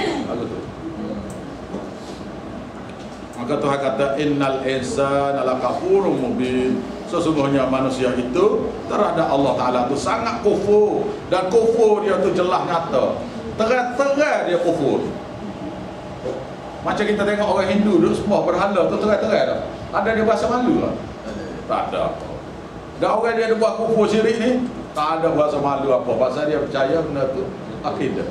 Maka Tuhan kata innal insana lakafurun mubin. Sesungguhnya manusia itu terhadap Allah Taala tu sangat kufur, dan kufur dia tu jelas nyata. Terang-terang dia kufur. Macam kita tengok orang Hindu duduk sembah berhala tu terang-terang dah. Ada dia rasa malu lah? Tak ada. Dan orang dia ada buat kufur syirik ni, tak ada rasa malu apa. Pasal dia percaya benda tu akidah.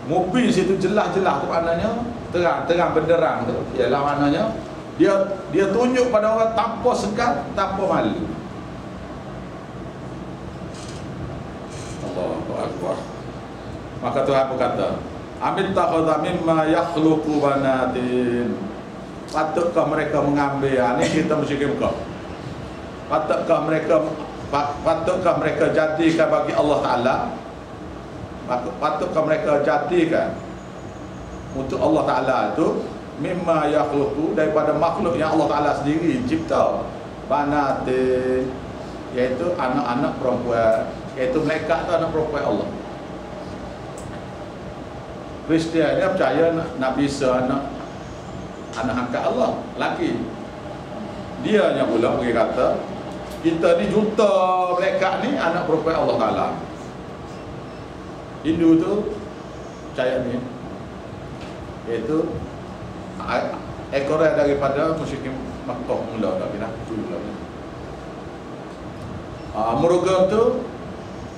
Mubin situ jelas-jelas tu maknanya terang-terang benderang tu. Ialah maknanya dia tunjuk pada orang tanpa segan, tanpa malu. Allahu Akbar. Maka Tuhan berkata, Amit takhadha mimma yakhluqu banatin. patutkah mereka mengambil? Ini kita mesti kemkau. Patutkah mereka jadikan bagi Allah Ta'ala? Patutkah mereka jadikan untuk Allah Ta'ala itu mimma yakhluqu, daripada makhluk yang Allah Ta'ala sendiri cipta, banatin, iaitu anak-anak perempuan, iaitu malaikat itu anak perempuan Allah. Kristian dia percaya nak bisa anak angkat Allah lelaki. Dia yang pula pergi kata kita ni juta malaikat ni anak perempuan Allah Ta'ala. Hindu tu percaya ni, iaitu ekoran daripada musyrikin Makkah mula dah kira mula. Merugam tu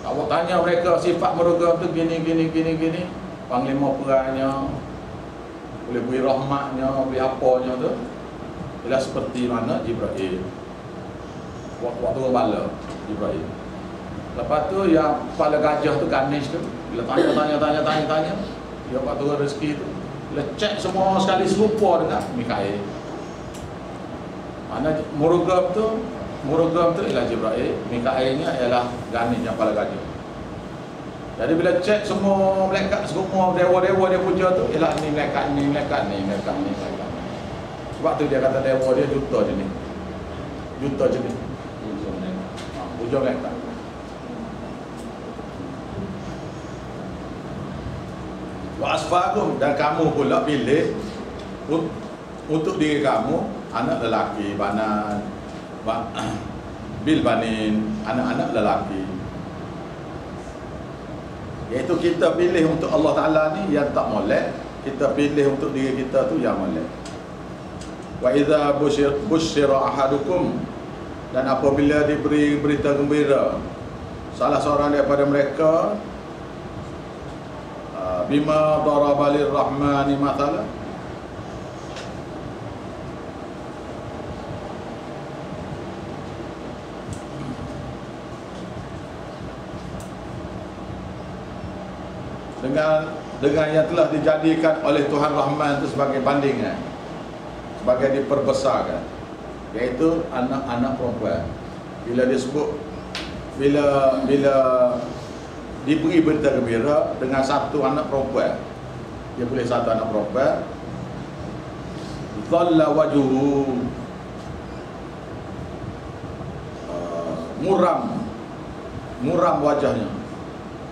awak tanya mereka sifat merugam tu gini. Panglima perangnya, boleh beri rahmatnya, beri apanya tu ialah seperti mana Jibril. Waktu bala Jibril. Lepas tu yang kepala gajah tu Ganesh tu, bila tanya, dia waktu rezeki tu, bila cek semua sekali serupa dengan Mikail. Mana Murugam tu ialah Jibril, Mikailnya ialah Ganesh yang kepala gajah. Jadi bila cek semua malaikat, semua dewa-dewa dia puja tu ialah ni malaikat ni. Sebab tu dia kata dewa dia juta jenis. Puja malaikat. Wa asfakum, dan kamu pula pilih untuk diri kamu anak lelaki, banan, bil banin, anak-anak lelaki. Iaitu kita pilih untuk Allah Ta'ala ni yang tak molek, kita pilih untuk diri kita tu yang molek. Wa idza busyira ahadukum, dan apabila diberi berita gembira salah seorang daripada mereka bima daraba lirrahmani mathala, dengan yang telah dijadikan oleh Tuhan Rahman itu sebagai bandingan, sebagai diperbesarkan, iaitu anak-anak perempuan. Bila disebut, bila diberi berita gembira dengan satu anak perempuan, dia boleh satu anak perempuan, dhalla wajuhu, muram wajahnya,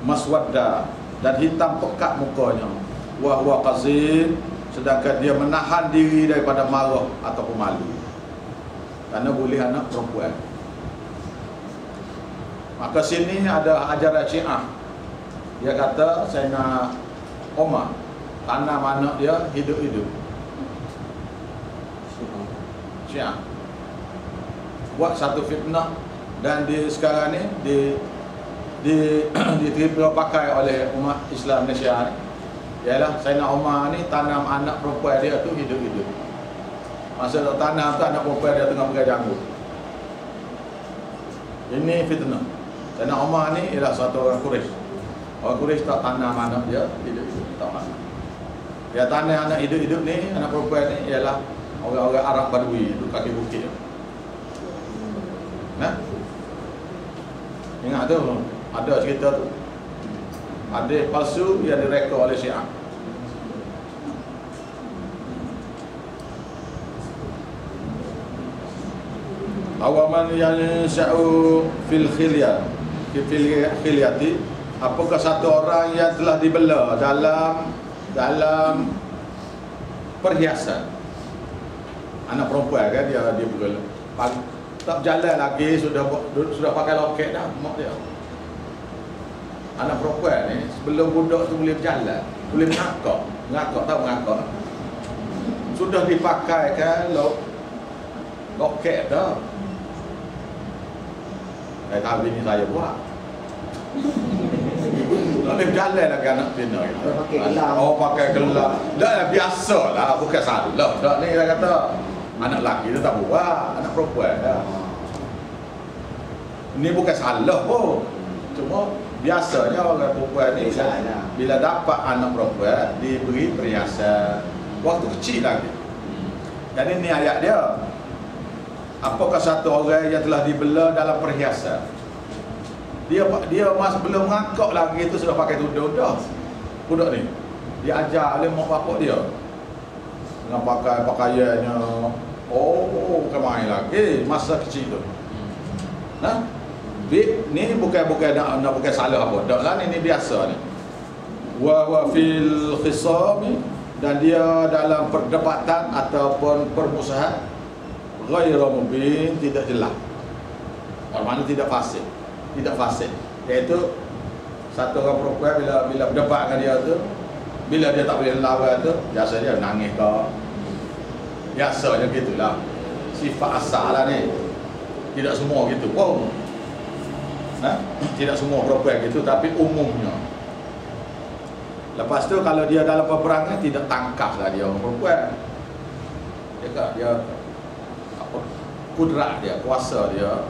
maswadda, dan hitam pekat mukanya, wa huwa qazim, sedangkan dia menahan diri daripada marah ataupun malu, kerana boleh anak perempuan. Maka sini ada ajaran Syiah. Dia kata Sayyidina Umar tanam anak dia hidup-hidup. Syiah buat satu fitnah, dan sekarang ni diterima pakai oleh umat Islam Malaysia ni, ialah Sayyidina Umar ni tanam anak perempuan dia tu hidup-hidup. Masa dia tanam tu anak perempuan dia tengah pegang janggut. Ini fitnah. Sayyidina Umar ni ialah satu orang Quraisy. Orang Quraisy tak tanam anak dia hidup-hidup, tak tanam. Dia tanam anak hidup-hidup ni, anak perempuan ni ialah orang-orang Arab Badui tu, kaki bukit. Nah, ingat tu, ada cerita tu. Hadis palsu yang direka oleh Syiah. Awaman yansha'u fil khilyati, apakah satu orang yang telah dibela dalam perhiasan. Anak perempuan kan, dia bergela, tak berjalan lagi, sudah pakai loket dah mak dia. Anak perempuan ni sebelum budak tu boleh berjalan, boleh mengakak tahu mengakak, sudah dipakaikan loket dah. Tapi ni saya buat. Tak boleh berjalan lagi anak bina kita. Pakai gelar. Dah biasa lah, bukan salah. Dah ni dia kata anak lelaki tu tak buat, anak perempuan dah. Ini bukan salah pun. Cuma biasanya orang perempuan ni bila dapat anak perempuan diberi perhiasan waktu kecil lagi. Jadi ni ayat dia. Apakah satu orang yang telah dibela dalam perhiasan? Dia masih belum ngakak lagi tu sudah pakai tudung dah. Budak ni dia ajar oleh mak bapak dia dengan pakai pakaiannya. Oh, bukan main lagi masa kecil tu. Nah, ni bukan nak bukan salah apa. Dak lah ni biasa ni. Wa fil khisam, dan dia dalam perdebatan ataupun permusuhan ghairu mubin, tidak jelas. Maknanya tidak fasih. Tidak fasih. Iaitu satu orang perempuan bila berdebat dengan dia tu, bila dia tak boleh lawan tu, biasa dia nangis ke. Biasanya gitulah. Sifat asal lah ni. Tidak semua gitu pun. Tidak semua perempuan gitu, tapi umumnya. Lepas tu kalau dia dalam peperangan, tidak tangkas lah dia orang perempuan. Dia apa, kudrat dia, kuasa dia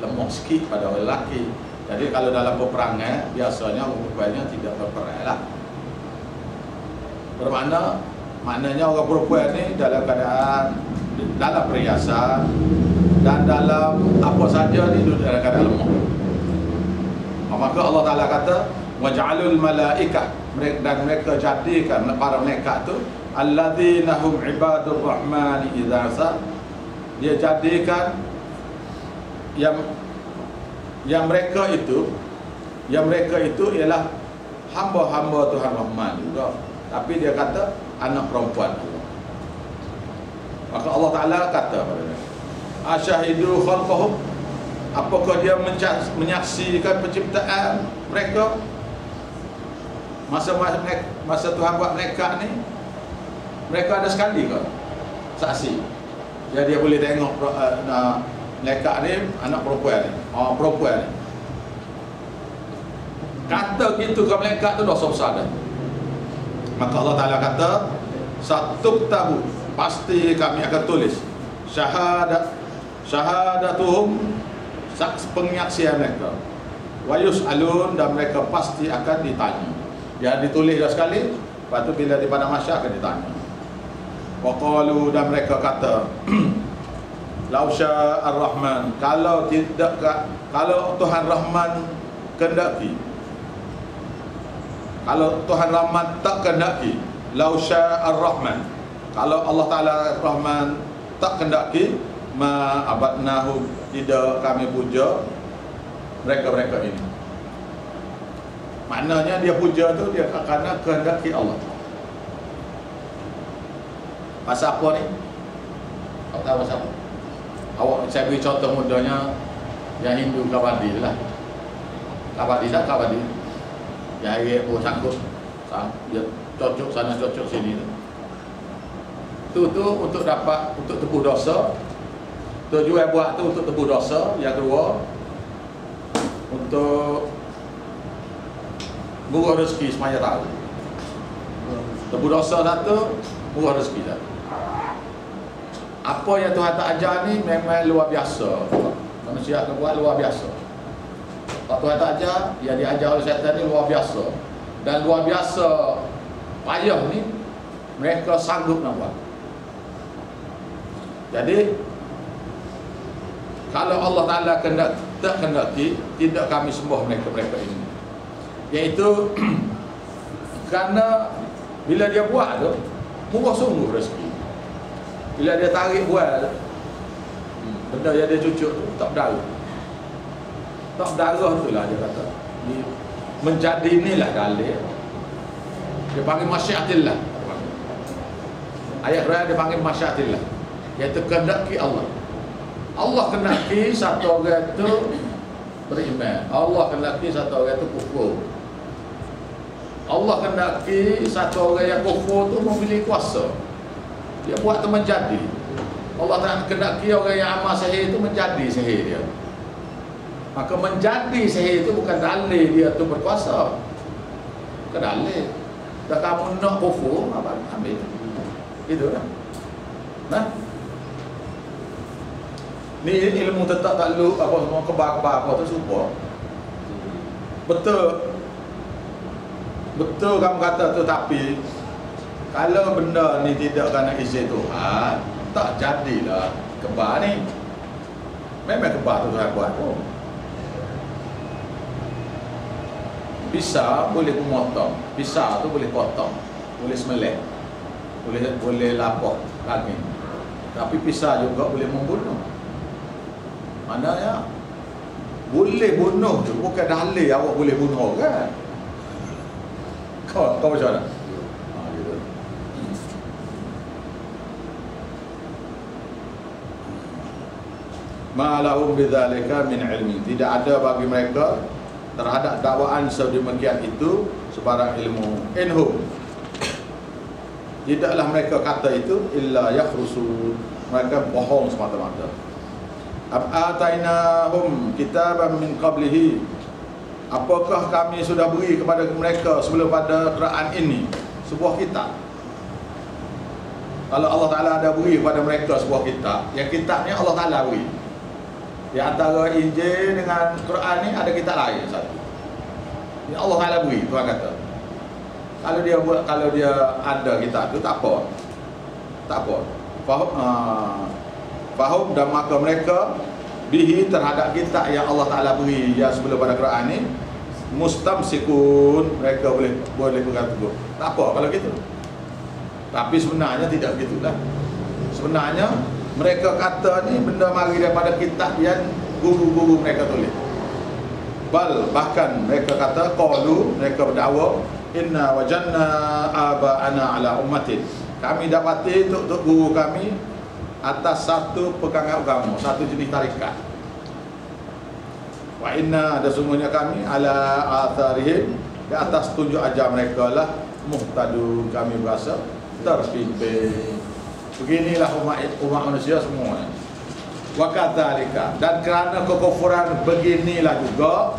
lemah sikit pada orang lelaki. Jadi kalau dalam peperangan, biasanya orang perempuannya tidak berperang lah. Maknanya orang perempuan ni dalam keadaan, dalam perhiasan dan dalam apa saja ni dalam keadaan lemah. Maka Allah Ta'ala kata waj'alul malaikah, dan mereka jadikan para malaikat tu alladzina hum ibadur rahmani idza sa, dia jadikan yang mereka itu ialah hamba-hamba Tuhan Rahman juga, tapi dia kata anak perempuan Allah. Maka Allah Ta'ala kata pada dia, asyahidu khalqahum, apakah dia menyaksikan penciptaan mereka? Masa Tuhan buat mereka ni, mereka ada sekali ke saksi? Jadi dia boleh tengok mereka ni anak perempuan ni, perempuan ni. Kata gitu ke mereka tu dosa besar dah. Maka Allah Ta'ala kata satuktabu, pasti kami akan tulis syahadatuhum, penyaksian mereka, wa yus'alun, dan mereka pasti akan ditanya. Dia ditulis dah sekali, lepas tu bila di padang mahsyar akan ditanya. Wa qalu, dan mereka kata lau sya'ar rahman, kalau Tuhan Rahman kehendaki, kalau Tuhan Rahman tak kehendaki, lau sya'ar rahman, kalau Allah Ta'ala Rahman tak kehendaki, ma abadnahu, tidak kami puja mereka ini. Maknanya dia puja tu dia kerana kehendaki Allah. Pasal apa ni? Kau tahu pasal apa? Saya beri contoh mudahnya yang Hindu kabadi lah. Kabadi tak kabadi. Yang air sangkut, dia cocok sana cocok sini tu. Tu untuk tebus dosa. Tujuan buat tu untuk tebus dosa. Yang kedua, untuk murah rezeki semaya tahun. Tebus dosa satu, murah rezeki satu. Apa yang Tuhan tak ajar ni memang luar biasa. Manusia akan buat luar biasa. Kalau Tuhan tak ajar, yang diajar oleh syaitan ni luar biasa. Dan luar biasa payah ni, mereka sanggup nak buat. Jadi kalau Allah Ta'ala tak kehendaki, tidak kami sembah mereka ini. Iaitu kerana bila dia buat tu, murah sungguh rezeki. Bila dia tarik buat, benda yang dia cucuk tu tak berdarah. Tak berdarah tu lah dia kata. Menjadi inilah dalil. Dia panggil masyiatillah. Ayat raya dia panggil masyiatillah, iaitu kehendaki Allah. Allah kehendaki satu orang itu beriman, Allah kehendaki satu orang itu kufur. Allah kehendaki satu orang yang kufur itu memiliki kuasa. Dia buat itu menjadi. Allah tak kehendaki orang yang amal sihir itu menjadi sihir dia. Maka menjadi sihir itu bukan dalil dia itu berkuasa. Bukan dalil. Dah kamu nak kufur, apa ambil. Gitu kan. Nah, ni ilmu tetap tak lu apa semua kebak-bak apa tu super. Betul kamu kata tu, tapi kalau benda ni tidak kerana izin Tuhan, tak jadilah kebal ni. Memang kebal tu Tuhan buat pun. Pisau boleh memotong, pisau tu boleh potong, boleh sembelih, boleh lapok daging. Tapi pisau juga boleh membunuh. Maknanya boleh bunuh tu bukan dalil awak boleh bunuh kan? Kau macam mana? Gitu. Ma lahum bidzalika min ilmi. Tidak ada bagi mereka terhadap dakwaan sedemikian itu sebarang ilmu. Inhum, tidaklah mereka kata itu illa yakhrusun, mereka bohong semata-mata. Atainahum kitaban min qablihi, apakah kami sudah beri kepada mereka sebelum pada Quran ini sebuah kitab? Kalau Allah Ta'ala ada beri kepada mereka sebuah kitab, yang kitabnya Allah Ta'ala beri. Di antara Injil dengan Quran ni ada kitab lain satu. Yang Allah Ta'ala beri, Tuhan kata. Kalau dia ada kitab tu tak apa. Tak apa. Fahum dan maka mereka bihi terhadap kitab yang Allah Ta'ala beri yang sebelum pada Quran ni mustamsikun, mereka boleh pegang teguh. Tak apa kalau gitu. Tapi sebenarnya tidak begitulah. Sebenarnya mereka kata ni benda mari daripada kitab yang guru-guru mereka tulis. Bahkan mereka kata qalu, mereka berdakwa, inna wajanna aba'ana ala ummatin, kami dapati tok guru kami atas satu pegangan agama, satu jenis tarikat. Wa inna, ada semuanya kami ala atharihim, di atas tunjuk ajar mereka lah muhtadun, kami berasa terpimpin. Beginilah umat manusia semua. Wa kadzalika, dan kerana kekufuran beginilah juga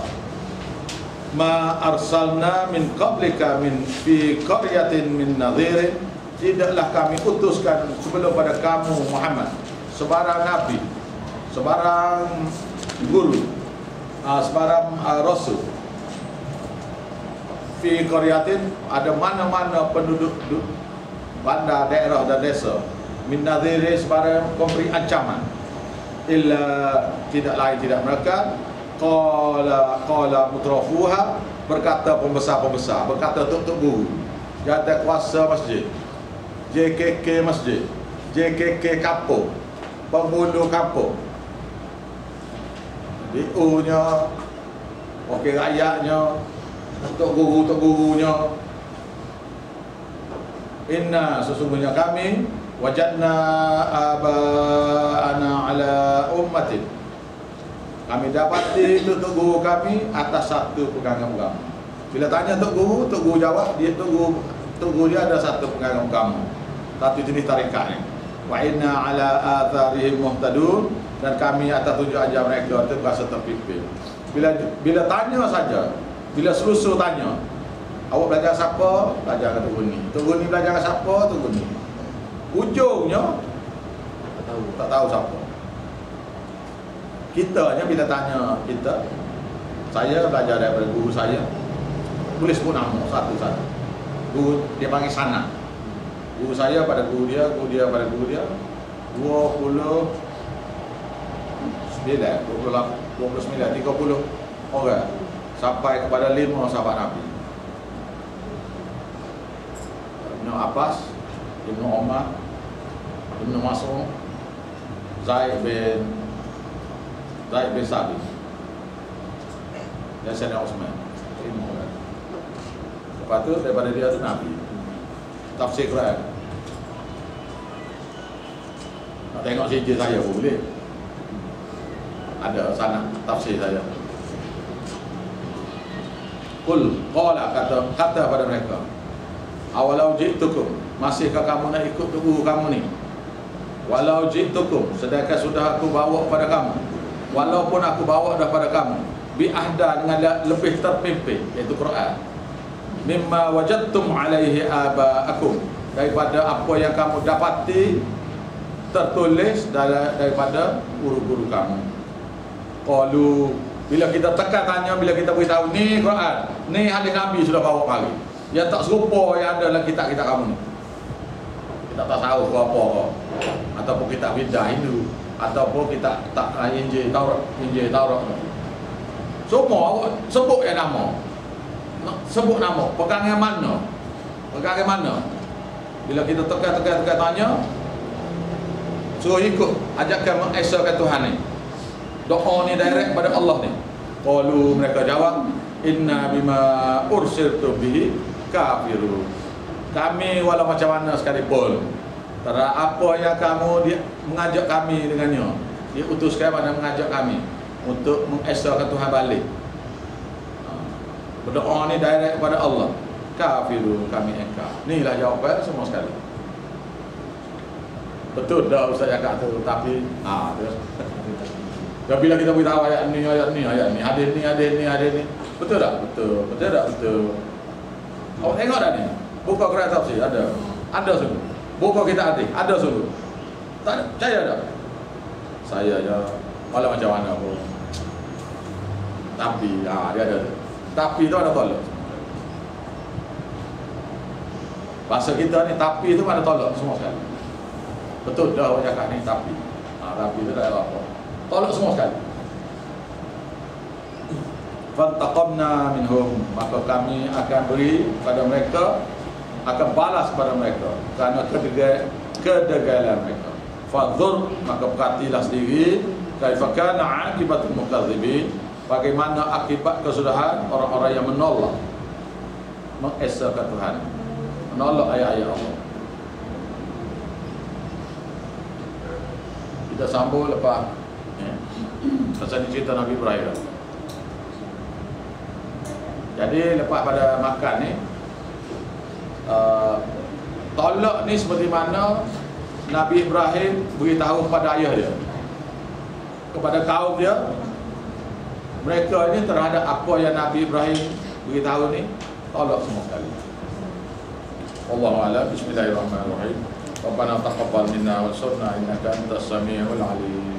ma arsalna min qablika min fi qaryatin min nadhirin, tidaklah kami utuskan sebelum pada kamu Muhammad sebarang nabi, sebarang guru, sebarang rasul. Fi qaryatin, ada mana-mana penduduk bandar, daerah dan desa, min nadhirin, sebarang memberi ancaman, illa, tidak lain tidak mereka, qala mutrafuha, berkata pembesar-pembesar, berkata tok guru, jata kuasa masjid, JKK masjid, JKK kampung, penghulu kampung, DO-nya, wakil rakyatnya, tok gurunya, inna, sesungguhnya kami wajadna aba'ana ala ummatin, kami dapati tok guru kami atas satu pegangan agama. Bila tanya tok guru jawab, tok guru dia ada satu pegangan agama, satu jenis tarikat ni. Wa inna ala atharihim muhtadun, dan kami atas tunjuk ajar mereka itu berasa terpimpin. Bila tanya saja, bila selusur tanya, awak belajar siapa? Belajar kat Tok Guni belajar kat siapa? Tok Guni. Ujungnya tak tahu siapa. Kitanya bila tanya kita, saya belajar daripada guru saya, boleh sebut nama satu-satu. Guru dia panggil sana. Guru saya pada guru dia pada guru dia 29, 30 orang sampai kepada 5 sahabat Nabi. Ibn Abbas, Ibn Umar, Ibn Mas'ud, Zaid bin Sabit, dan Sayyidina Utsman. 5 orang. Lepas tu daripada dia tu Nabi. Tafsir Quran. Nak tengok CJ saya pun boleh. Ada sana tafsir saya. Qala, kata pada mereka, awalau ji'tukum, masihkah kamu nak ikut guru kamu ni? Walau ji'tukum, sedangkan sudah aku bawa pada kamu, walaupun aku bawa dah pada kamu, bi'ahda, dengan lebih terpimpin, iaitu Quran, mimma wajadtum alaihi aba'akum, daripada apa yang kamu dapati tertulis daripada guru-guru kamu. Qalu, bila kita tekan tanya, bila kita beritahu ni Quran, ni hadis Nabi sudah bawa mari, yang tak serupa yang ada dalam kitab-kitab kamu ni. kita tak tahu ke apa ke, ataupun kita bidah Hindu, ataupun kita tak Injil Taurat. Semua awak sebut yang nama. Sebut nama, pegang yang mana? Pegang yang mana? Bila kita tekan tanya, suruh ikut, ajakkan mengesahkan Tuhan ni. Doa ni direct pada Allah ni. Qalu, mereka jawab, inna bima ursiltu bihi kafirun. Kami walau macam mana sekalipun, terhadap apa yang kamu dia mengajak kami dengannya, dia utuskan pada mengajak kami untuk mengesahkan Tuhan balik. Berdoa ni direct kepada Allah. Kafirun, kami engkar. Inilah jawapan semua sekali. Betul dah Ustaz cakap tu, tapi dan bila kita beritahu ayat ni, hadis ni, betul tak? Betul tak? Betul. Awak tengok dah ni. Buka Quran tafsir ada sungguh. Buka kita ada sungguh. Tak ada, percaya tak? Saya je malah macam mana pun. Tapi dia ada. Tapi tu ada tolak. Bahasa kita ni tapi tu ada tolak semua sekali. Betul dah awak cakap ni tapi. Tapi tu tak ada apa. Tolak semua sekali. Fantaqamna minhum, maka kami akan beri pada mereka, akan balas pada mereka kerana kedegailan mereka. Fadhur, maka perhatilah sendiri kaifa kana akibatul mukadzibin, bagaimana akibat kesudahan orang-orang yang menolak mengesahkan Tuhan, menolak ayat-ayat Allah. Kita sambung lepas pasal cerita Nabi Ibrahim. Jadi lepas pada makan ni, tolak ni seperti mana Nabi Ibrahim beritahu kepada ayah dia, kepada kaum dia. Mereka ni terhadap apa yang Nabi Ibrahim beritahu ni, tolak semua sekali. Wallahu a'lam. Bismillahirrahmanirrahim. Rabbana taqabbal minna wa sunna innaka antas samiul alim.